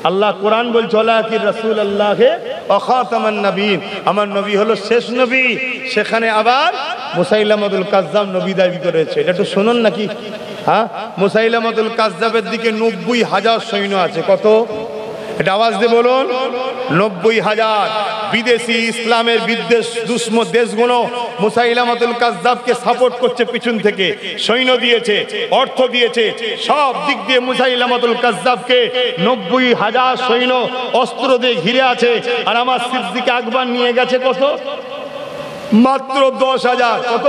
আল্লাহ কোরআন বলছে, ওয়ালাকির রাসূলুল্লাহি ওয়া খাতামান নবীন, আমার নবী হলো শেষ নবী। সেখানে আবার মুসাইলামাতুল কাজ্জাব নবী দাবি করেছে। এটা একটু শুনুন নাকি? হ্যাঁ, মুসাইলামাতুল কাজ্জাবের দিকে 90,000 সৈন্য আছে। কত? এটা আওয়াজ দিয়ে বলুন। 90,000 বিদেশি ইসলামের বিদ্বেষ দুশ্মন দেশগুলো মুসাইলামাতুল কাজ্জাবকে সাপোর্ট করছে, পিছন থেকে সৈন্য দিয়েছে, অর্থ দিয়েছে, সব দিক দিয়ে মুসাইলামাতুল কাজ্জাবকে 90,000 সৈন্য অস্ত্র দিয়ে ঘিরে আছে। আর আমার সিদ্দিক আকবর নিয়ে গেছে কত? মাত্র 10,000। কত?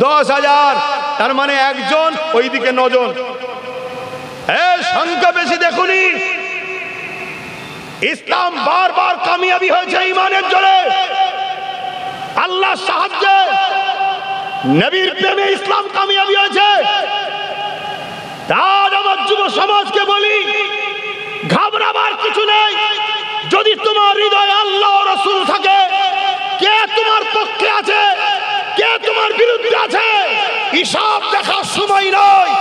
10,000। তার মানে একজন, ওইদিকে 9 জন। সংখ্যা বেশি দেখুনি। ইসলাম বারবার কামিয়াবি হয়েছে ঈমানের জোরে, আল্লাহর সাহায্যে, নবীর প্রেমে ইসলাম কামিয়াবি হয়েছে। আজ আমার যুব সমাজকে বলি, ঘাবড়াবার কিছু নেই। যদি তোমার হৃদয়ে আল্লাহ রাসূল থাকে, কে তোমার পক্ষে আছে, কে তোমার বিরুদ্ধে আছে, হিসাব দেখার সময় নয়।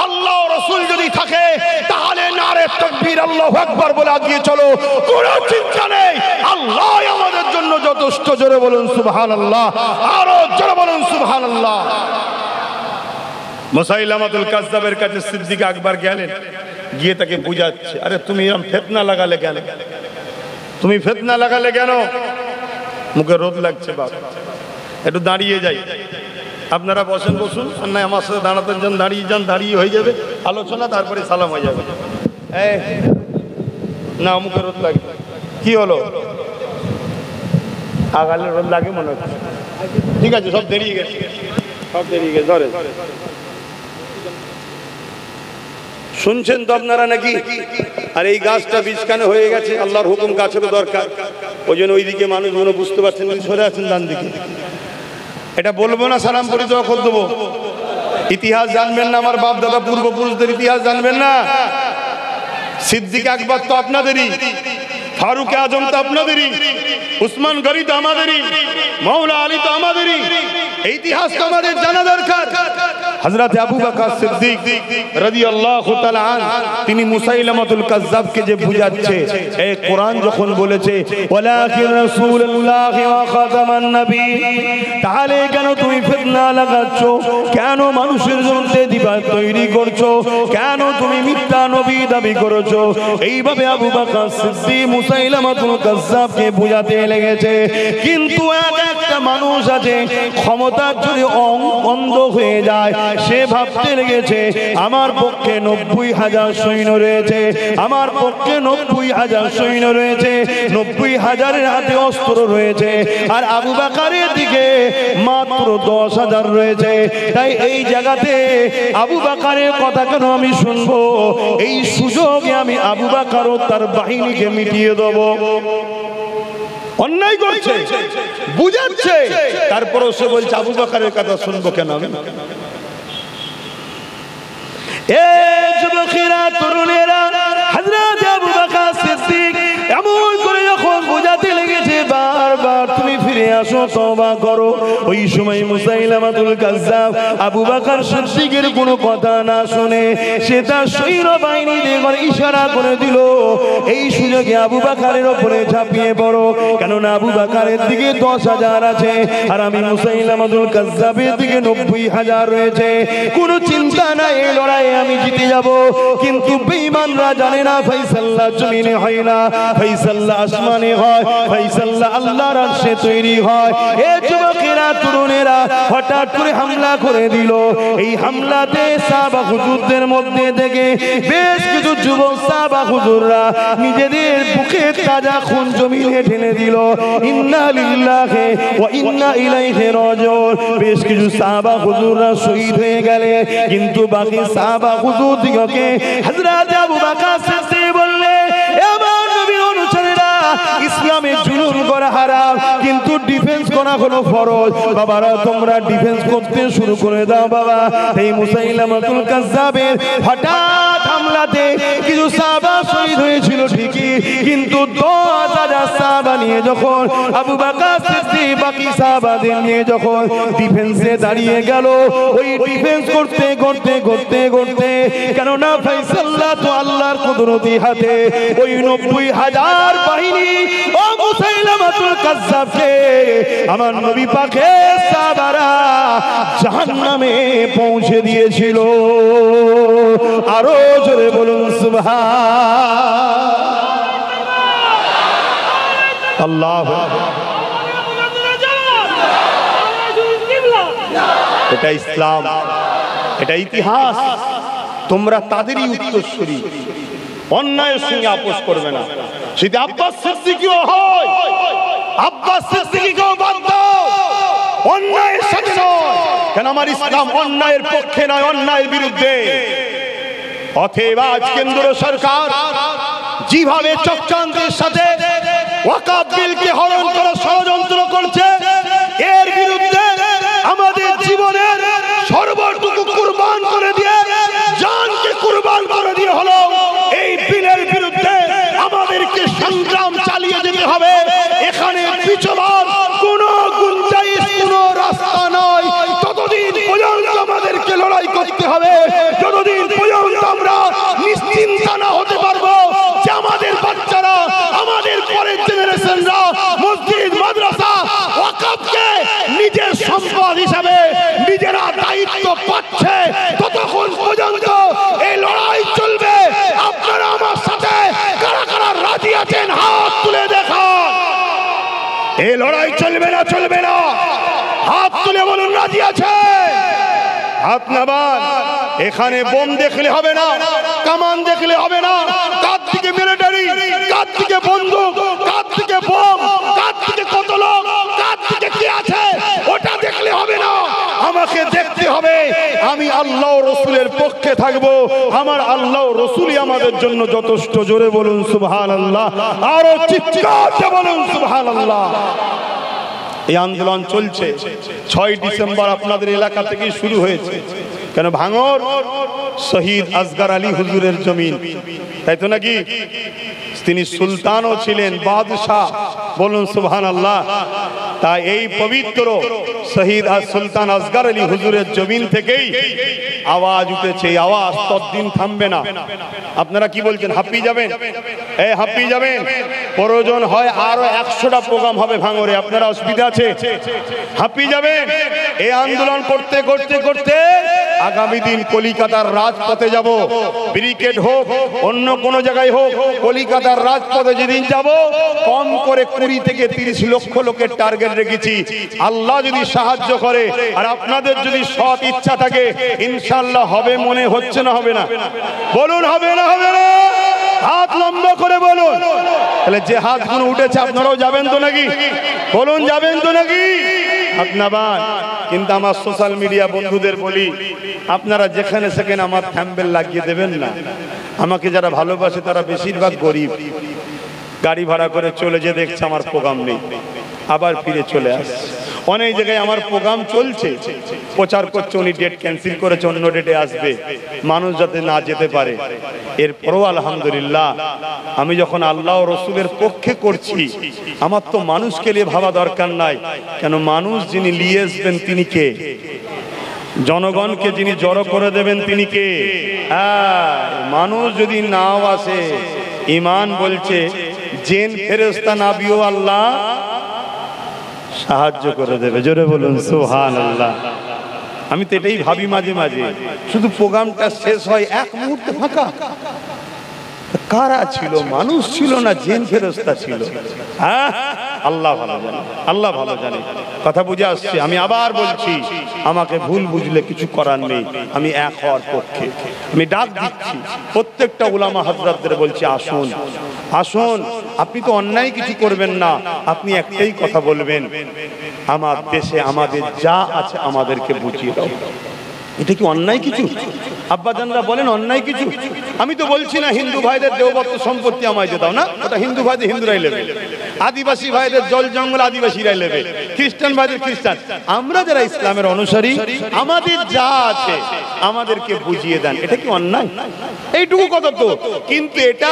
আল্লাহ রাসূল যদি থাকে তাহলে নারে তাকবীর আল্লাহু আকবার বলে আগিয়ে চলো, কোনো চিন্তা নেই। আল্লাহ আমাদের জন্য যথেষ্ট। জোরে বলুন সুবহানাল্লাহ, আরো জোরে বলুন সুবহানাল্লাহ। মুসাইলামাতুল কাযযাবের কাছে সিদ্দিক আকবর গেলেন, গিয়ে তাকে বুঝাচ্ছে, আরে তুমি এরকম ফিতনা লাগালে কেন, তুমি ফিতনা লাগালে কেন? মুখে রোদ লাগছে, বাপ একটু দাঁড়িয়ে যাই। আপনারা বসেন, বসুন, আর না আমার সাথে দাঁড়াতে যান, দাঁড়িয়ে যান, দাঁড়িয়ে হয়ে যাবে আলোচনা, তারপরে সালাম হয়ে যাবে। না মুখে রোদ লাগে, কি হলো? আগালে রোদ লাগে মনে হচ্ছে। ঠিক আছে, সব দেরিয়ে গেছে, সব দেরিয়ে গেছে। ধরে শুনছেন তো আপনারা নাকি? আর এই গাছটা বীজখানে হয়ে গেছে, আল্লাহর হুকুম গাছেরও দরকার। ওই জন্য ওইদিকে মানুষগুলো বুঝতে পারছেন, সরে আছেন ডান দিকে। এটা বলবো না, সালাম পরিচয় করে দেবো। ইতিহাস জানবেন না, আমার বাপ দাদা পূর্বপুরুষদের ইতিহাস জানবেন না? সিদ্দিক আকবর তো আপনাদেরই, ফারুক আজম তো আপনাদেরই, উসমান গনি তো আমাদেরই, মাওলা আলী তো আমাদেরই। এই ইতিহাস তো আমাদের জানা দরকার। হযরত আবু বকর সিদ্দিক রাদিয়াল্লাহু তাআলা আনহু তিনি মুসাইলামাতুল কাযযাবকে যে বুঝাচ্ছে, এই কোরআন যখন বলেছে ওয়ালাকিন রাসূলুল্লাহ ওয়া খাতামান নবী, তাহলে কেন তুমি ফিতনা লাগাচ্ছ? কেন মানুষের মধ্যে দিবাদ তৈরি করছো? কেন তুমি মিথ্যা নবী দাবি করছো? এইভাবে আবু বকর সিদ্দিক মুসাইলামাতুল কাযযাবকে বুঝাতে লেগেছে। কিন্তু একটা মানুষ আছে, ক্ষমতার জন্য অন্ধ হয়ে যায়। সে ভাবতে লেগেছে আমার পক্ষে 90,000 সৈন্য রয়েছে, আমার পক্ষে 90,000 সৈন্য রয়েছে, 90,000-এর হাতে অস্ত্র রয়েছে, আর আবু বকরের দিকে মাত্র 10,000 রয়েছে। তাই এই জায়গাতে আবু বকরের কথা কেন আমি শুনবো? এই সুযোগে আমি আবু বকর ও তার বাহিনীকে মিটিয়ে দেব। অন্যায় করছে, বুঝাচ্ছে, তারপরও সে বলছে আবু বকরের কথা শুনবো কেন আমি? এ যুবকেরা, তরুণেরা, হযরত আবু বকর সিদ্দিক এমন করে যখন বোঝাতে লেগেছে, বারবার তুমি ফিরে আসো, তওবা করো। ওই সময় মুসাইলামাতুল কাযযাব আবু বকর সিদ্দিকের কোনো কথা না শুনে সে তার সৈন্যবাহিনীদের ইশারা করে দিল, এই সুযোগে আবু বকরের উপরে ঝাঁপিয়ে পড়ো, কেননা আবু বকরের দিকে 10,000 আছে আর আমি মুসাইলামাতুল কাযযাবের দিকে 90,000 রয়েছে। কোনো চিন্তা নাই, এই লড়াইয়ে আমি জিতে যাব। কিন্তু বেঈমানরা জানে না ফয়সালা জমিনে হয় না, ফয়সালা আসমানে হয়, ফয়সালা আল্লাহর আরশে তৈরি হয়। এ যুবকেরা, তরুণেরা হঠাৎ করে হামলা করে দিল। এই হামলাতে সাহাবা হুজুরদের মধ্যে থেকে বেশ কিছু যুবক সাহাবা হুজুররা নিজেদের বুকে তাজা খুন জমিনে ঢেলে দিল। ইন্না লিল্লাহি ওয়া ইন্না ইলাইহি রাজিউন। বেশ কিছু সাহাবা হুজুররা শহীদ হয়ে গেলে, কিন্তু বাকি সাহাবা হুজুর দিগকে হযরত আবু বকর সিদ্দিক বললেন, আমার নবীর অনুসারীরা, ইসলামে জুলুম করা হারাম, কিন্তু ডিফেন্স করা হলো ফরজ। বাবারা, তোমরা ডিফেন্স করতে শুরু করে দাও বাবা। এই মুসাইলামাতুল কাযযাবের হঠাৎ হামলাতে কিছু সাহাবা শহীদ হয়েছিল ঠিকই, কিন্তু 10,000 সাহাবা নিয়ে যখন আবু বকর সিদ্দিক বাকি সাহাবাদের নিয়ে যখন ডিফেন্সে দাঁড়িয়ে গেল, ওই ডিফেন্স করতে করতে করতে করতে, কেননা ফয়সালা তো আল্লাহর কুদরতি হাতে, ওই 90,000 বাহিনী ও মুসাইলামাতুল কাযযাবকে আমার নবী পাকের সাহাবারা জাহান্নামে পৌঁছে দিয়েছিল। আরো জোরে বলুন সুবহানাল্লাহ। এটা ইসলাম, এটা ইতিহাস। তোমরা তাদেরই উত্তরসূরি, অন্যায়ের সঙ্গে আপোষ করবে না। সেটা আব্বাস সিদ্দিকীও হয়, আব্বাস সিদ্দিকীকেও বাদ দাও, অন্যায়ের সাথে নয়। কেন আমার ইসলাম অন্যায়ের পক্ষে নয়, অন্যায়ের বিরুদ্ধে। অতএব আজ কেন্দ্র সরকার যেভাবে চক্রান্তের সাথে ওয়াকফ বিলকে হরণ করার ষড়যন্ত্র করছে, এর বিরুদ্ধে আমাদের জীবনের সর্বটুকু কুরবান করে দিয়ে, জানকে কুরবান করে দিয়ে হলো এই বিলের বিরুদ্ধে আমাদেরকে সংগ্রাম চালিয়ে চলবে না। হাত তুলে বলুন রাজি আছে? হাত নামান। এখানে বোম দেখলে হবে না, কামান দেখলে হবে না, কার দিকে মিলিটারি, কার দিকে বন্দুক, কার দিকে বোম, কার দিকে কত লোক, কার দিকে কি আছে ওটা দেখলে হবে না। আমাকে দেখতে হবে আমি আল্লাহ রসুলের পক্ষে থাকবো, আমার আল্লাহ রসুলই আমাদের জন্য যথেষ্ট। জোরে বলুন সুবহানাল্লাহ, আরো চিৎকার দিয়ে বলুন সুবহানাল্লাহ। এই আন্দোলন চলছে 6 ডিসেম্বর আপনাদের এলাকা থেকে শুরু হয়েছে। কেন? ভাঙর শহীদ আসগর আলী হুজুরের জমিন, তাই তো নাকি? তিনি সুলতানও ছিলেন, বাদশাহ। বলুন সুবহানাল্লাহ। তাই এই পবিত্র শহীদ সুলতান আসগর আলী হুজুরের জমিন থেকেই আওয়াজ উঠেছে। এই আওয়াজ ততদিন থামবে না। আপনারা কি বলছেন? হাঁপিয়ে যাবেন? হাঁপিয়ে যাবেন? প্রয়োজন হয় আরো 100টা প্রোগ্রাম হবে ভাঙরে, আপনারা অসুবিধা আছে? হাঁপিয়ে যাবেন? এই আন্দোলন করতে করতে করতে আগামী দিন কলিকাতার রাজপথে যাব। ব্রিগেড হোক, অন্য কোন জায়গায় হোক, কলিকাতার রাজপথে যেদিন যাব, কম করে 20 থেকে 30 লক্ষ লোকের টার্গেট রেখেছি। আল্লাহ যদি সাহায্য করে আর আপনাদের যদি সৎ ইচ্ছা থাকে, ইনশাআল্লাহ হবে। মনে হচ্ছে না হবে না? বলুন হবে না হবে না? হাত লম্বা করে বলুন। তাহলে যে হাতগুলো উঠেছে আপনারাও যাবেন তো নাকি? বলুন যাবেন তো নাকি? আপনার কিন্তু আমার সোশ্যাল মিডিয়া বন্ধুদের বলি, আপনারা যেখানে সেখানে আমার থ্যাম্বেল লাগিয়ে দেবেন না। আমাকে যারা ভালোবাসে তারা বেশিরভাগ গরিব, গাড়ি ভাড়া করে চলে যে দেখছে আমার প্রোগ্রাম নেই, আবার ফিরে চলে আসে। অনেক জায়গায় আমার প্রোগ্রাম চলছে, প্রচার করছে উনি ডেট ক্যান্সেল করেছে, অন্য ডেটে আসবে, মানুষ যাতে না যেতে পারে। এরপরও আলহামদুলিল্লাহ, আমি যখন আল্লাহ ও রসুলের পক্ষে করছি, আমার তো মানুষকে নিয়ে ভাবা দরকার নাই। কেন? মানুষ যিনি নিয়ে আসবেন তিনি কে? জনগণকে যিনি জড়ো করে দেবেন তিনি কে? মানুষ যদি নাও আসে, ঈমান বলছে জিন ফেরেশতা নাবিও আল্লাহ সাহায্য করে দেবে। জোরে বলুন সুবহানাল্লাহ। আমি তো এটাই ভাবি মাঝে মাঝে, শুধু প্রোগ্রামটা শেষ হয় 1 মুহূর্তে ফাঁকা। কারা ছিল? মানুষ ছিল না জিন ফেরেশতা ছিল? আল্লাহ ভালো জানে, আল্লাহ ভালো জানে। কথা বুঝে আসছে? আমি আবার বলছি, আমাকে ভুল বুঝলে কিছু করার নেই। আমি এক হওয়ার পক্ষে। আমি ডাক দিচ্ছি প্রত্যেকটা উলামা হযরতদের, বলছি আসুন আসুন। আপনি তো অন্যায় কিছু করবেন না, আপনি একটাই কথা বলবেন, আমার দেশে আমাদের যা আছে আমাদেরকে বুঝিয়ে দাও। এটা কি অন্যায় কিছু? আব্বাজানরা বলেন অন্যায় কিছু? আমি তো বলছি না হিন্দু ভাইদের দেওবত্ত সম্পত্তি আমায় দিয়ে দাও, না, ওটা হিন্দু ভাইদের হিন্দুরাই নেবে, আদিবাসী ভাইদের জল জঙ্গল আদিবাসীরাই নেবে, খ্রিস্টান ভাইদের খ্রিস্টান। আমরা যারা ইসলামের অনুসারী, আমাদের যা আছে আমাদেরকে বুঝিয়ে দেন। এটা কি অন্যায়? এইটুকু কথা তো। কিন্তু এটা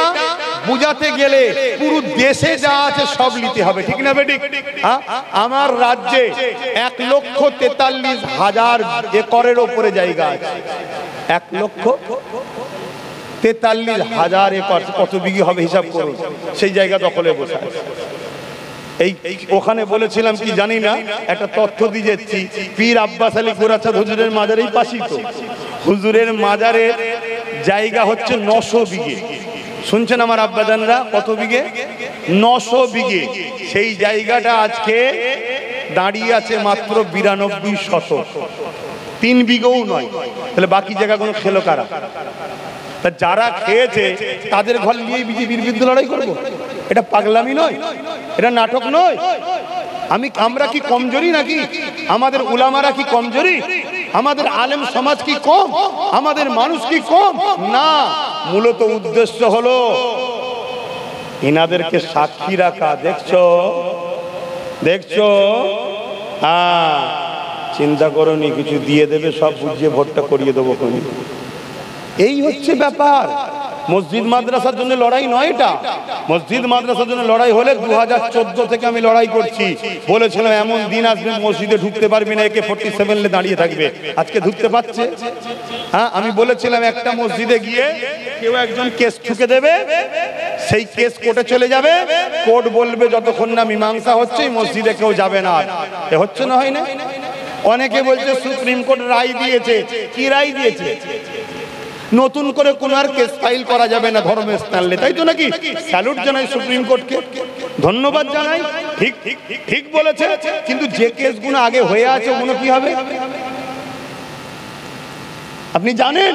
বুঝাতে গেলে পুরো দেশে যা আছে সব নিতে হবে, ঠিক না বেটি? আমার রাজ্যে 1,43,000 একরের উপরে জায়গা আছে। 1,43,000 একর কত বিঘি হবে হিসাব করুন। সেই জায়গা দখলে বসে আছে। এই ওখানে বলেছিলাম কি জানি না, একটা তথ্য দিয়ে যাচ্ছি। পীর আব্বাস আলী গোরাচাঁদ হুজুরের মাজারের পাশেই তো। হুজুরের মাজারের জায়গা হচ্ছে 900 বিঘে। শুনছেন আমার আব্বাজানরা? কত বিঘে? 900 বিঘে। সেই জায়গাটা আজকে দাঁড়িয়ে আছে মাত্র 92 শতক, 3 বিঘেও নয়। তাহলে বাকি জায়গাগুলো খেলো কারা? তা যারা খেয়েছে তাদের ঘর নিয়ে বিজেপির বিরুদ্ধে লড়াই করবো? এটা পাগলামি নয়, এটা নাটক নয়। আমরা কি কমজোরি নাকি? আমাদের উলামারা কি কমজোরি? আমাদের আলেম সমাজ কি কম? আমাদের মানুষ কি কম? না, মূলত উদ্দেশ্য হলো এনাদেরকে সাক্ষী রাখা। দেখছো দেখছো? চিন্তা করোনি কিছু দিয়ে দেবে, সব বুঝিয়ে ভোটটা করিয়ে দেবো। এই হচ্ছে ব্যাপার। মসজিদ মাদ্রাসার জন্য লড়াই নয় এটা। মসজিদ মাদ্রাসার জন্য লড়াই হলে 2014 থেকে আমি লড়াই করছি। বলেছিলাম এমন দিন আসবে মসজিদে ঢুকতে পারবি না, AK-47 দাঁড়িয়ে থাকবে। আজকে ঢুকতে পারছে? আমি বলেছিলাম একটা মসজিদে গিয়ে কেউ একজন কেস ঠুকে দেবে, সেই কেস কোর্টে চলে যাবে, কোর্ট বলবে যতক্ষণ না মীমাংসা হচ্ছে এই মসজিদে কেউ যাবে না। এ হচ্ছে না, হয় না? অনেকে বলছে সুপ্রিম কোর্ট রায় দিয়েছে। কি রায় দিয়েছে? নতুন করে কোন আর কেস ফাইল করা যাবে না ধর্মস্থানে, তাই তো নাকি? স্যালুট জানাই সুপ্রিম কোর্টকে, ধন্যবাদ জানাই। ঠিক ঠিক বলেছে, কিন্তু যে কেসগুলো আগে হয়ে আছে ওগুলো কি হবে আপনি জানেন?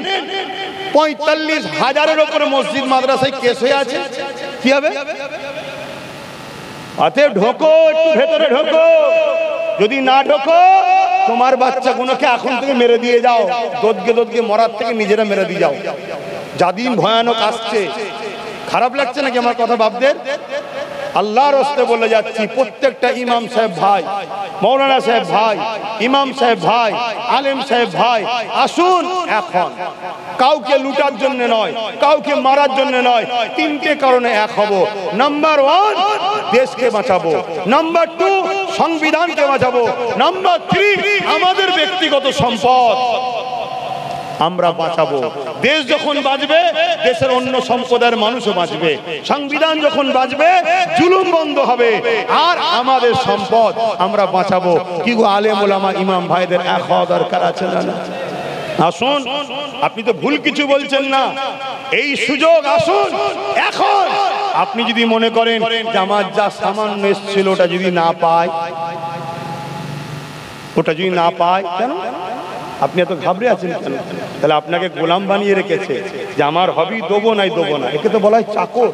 45,000-এর উপরে মসজিদ মাদ্রাসায় কেস হয়ে আছে, কি হবে? অতএব ঢোকো, একটু ভেতরে ঢোকো, যদি না ঢোকো তোমার বাচ্চাগুলোকে এখন থেকে মেরে দিয়ে যাও, দোদকে মরার থেকে নিজেরা মেরে দিয়ে যাও, যা দিন ভয়ানক আসছে। খারাপ লাগছে নাকি আমার কথা বাপদের? আল্লাহর রাস্তে বলে যাচ্ছি, প্রত্যেকটা ইমাম সাহেব ভাই, মৌলানা সাহেব ভাই, ইমাম সাহেব ভাই, আলেম সাহেব ভাই, আসুন এখন কাউকে লুটার জন্য নয়, কাউকে মারার জন্য নয়, তিনটে কারণে এক হব। নাম্বার 1 দেশকে বাঁচাবো, নাম্বার 2 সংবিধানকে বাঁচাবো, নাম্বার 3 আমাদের ব্যক্তিগত সম্পদ আমরা বাঁচাবো। দেশ যখন বাঁচবে দেশের অন্য সম্প্রদায়ের মানুষও বাঁচবে, সংবিধান যখন বাঁচবে জুলুম বন্ধ হবে, আর আমাদের সম্পদ আমরা বাঁচাবো। কি গো আলেম ওলামা ইমাম ভাইদের এক হওয়া দরকার আছে না? আসুন, আপনি তো ভুল কিছু বলছেন না, এই সুযোগ আসুন এখন। আপনি যদি মনে করেন যে আমার যা সামান্য এসেছিল ওটা যদি না পায়, কেন আপনি এত ঘাবড়ে আছেন কেন? তাহলে আপনাকে গোলাম বানিয়ে রেখেছে যে আমার হবি দেবো না, একে তো বলা হয় চাকর।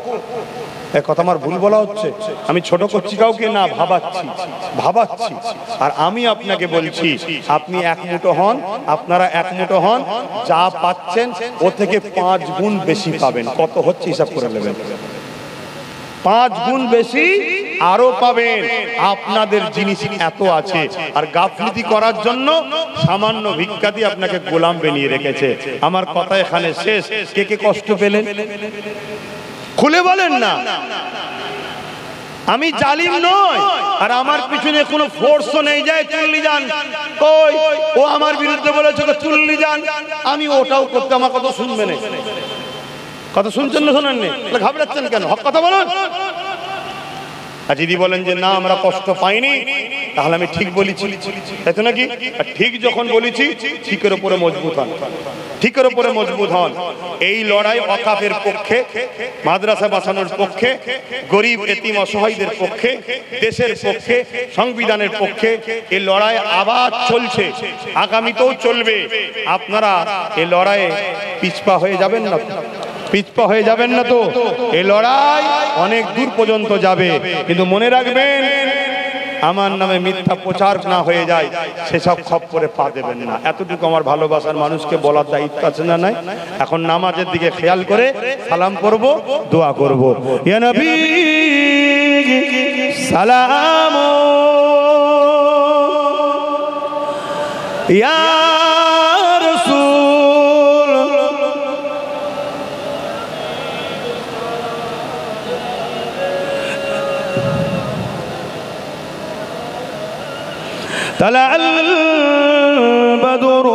এক কথা আমার ভুল বলা হচ্ছে, আমি ছোট করছি কাউকে না, ভাবাচ্ছি। আর আমি আপনাকে বলছি আপনি এক মুঠো হন, আপনারা এক মুঠো হন, যা পাচ্ছেন ও থেকে 5 গুণ বেশি পাবেন। কত হচ্ছে হিসাব করে নেবেন, 5 গুণ বেশি আরো পাবেন। আপনাদের জিনিস এত আছে, আর গাফলিতি করার জন্য সামান্য ভিক্ষা দিয়ে আপনাকে গোলাম বানিয়ে রেখেছে। আমার কথা এখানে শেষ। কে কে কষ্ট পেলেন খুলে বলেন না। আমি জালিম নই, আর আমার পিছনে কোনো ফোর্সও নেই যায় চুল্লি যান, কই ও আমার বিরুদ্ধে বলেছে চুল্লি যান, আমি ওটাও করতে, আমার কথা শুনবে না। কথা শুনছেন না শোনেননি? ঘাবড়াচ্ছেন কেন? হক কথা বলুন। আর যদি বলেন যে না আমরা কষ্ট পাইনি, তাহলে আমি ঠিক বলেছি, তাই তো নাকি? ঠিক যখন বলেছি ঠিকের উপরে মজবুত হন, ঠিকের উপরে মজবুত হন। এই লড়াই ওয়াকাফের পক্ষে, মাদ্রাসা বাঁচানোর পক্ষে, গরিব এতিম অসহায়দের পক্ষে, দেশের পক্ষে, সংবিধানের পক্ষে এই লড়াই আবার চলছে, আগামীতেও চলবে। আপনারা এই লড়াইয়ে পিছপা হয়ে যাবেন না, পিছপা হয়ে যাবেন না তো? এই লড়াই অনেক দূর পর্যন্ত যাবে, কিন্তু মনে রাখবেন আমার নামে মিথ্যা প্রচার না হয়ে যায়, সেসব খপ্পরে পা দেবেন না। এতটুকু আমার ভালোবাসার মানুষকে বলার দায়িত্ব আছে না নাই? এখন নামাজের দিকে খেয়াল করে সালাম করব, দোয়া করব। ইয়া নবী সালাম, ইয়া রাসূল طلع البدر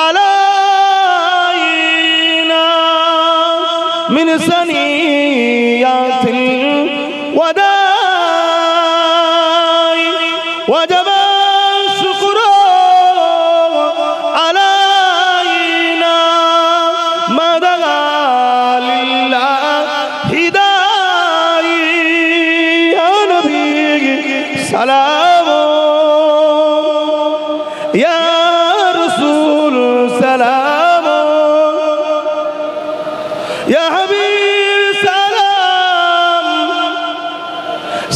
علينا من ثنيات الوداع وجب الشكر علينا ما دعا لله داعي يا نبي سلام يا رسول سلام يا حبيب سلام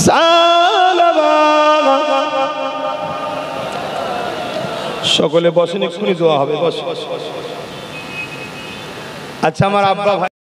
سلام। সকলে বসেন, এক্ষুনি দোয়া হবে, বস। আচ্ছা আমার আব্বা ভাই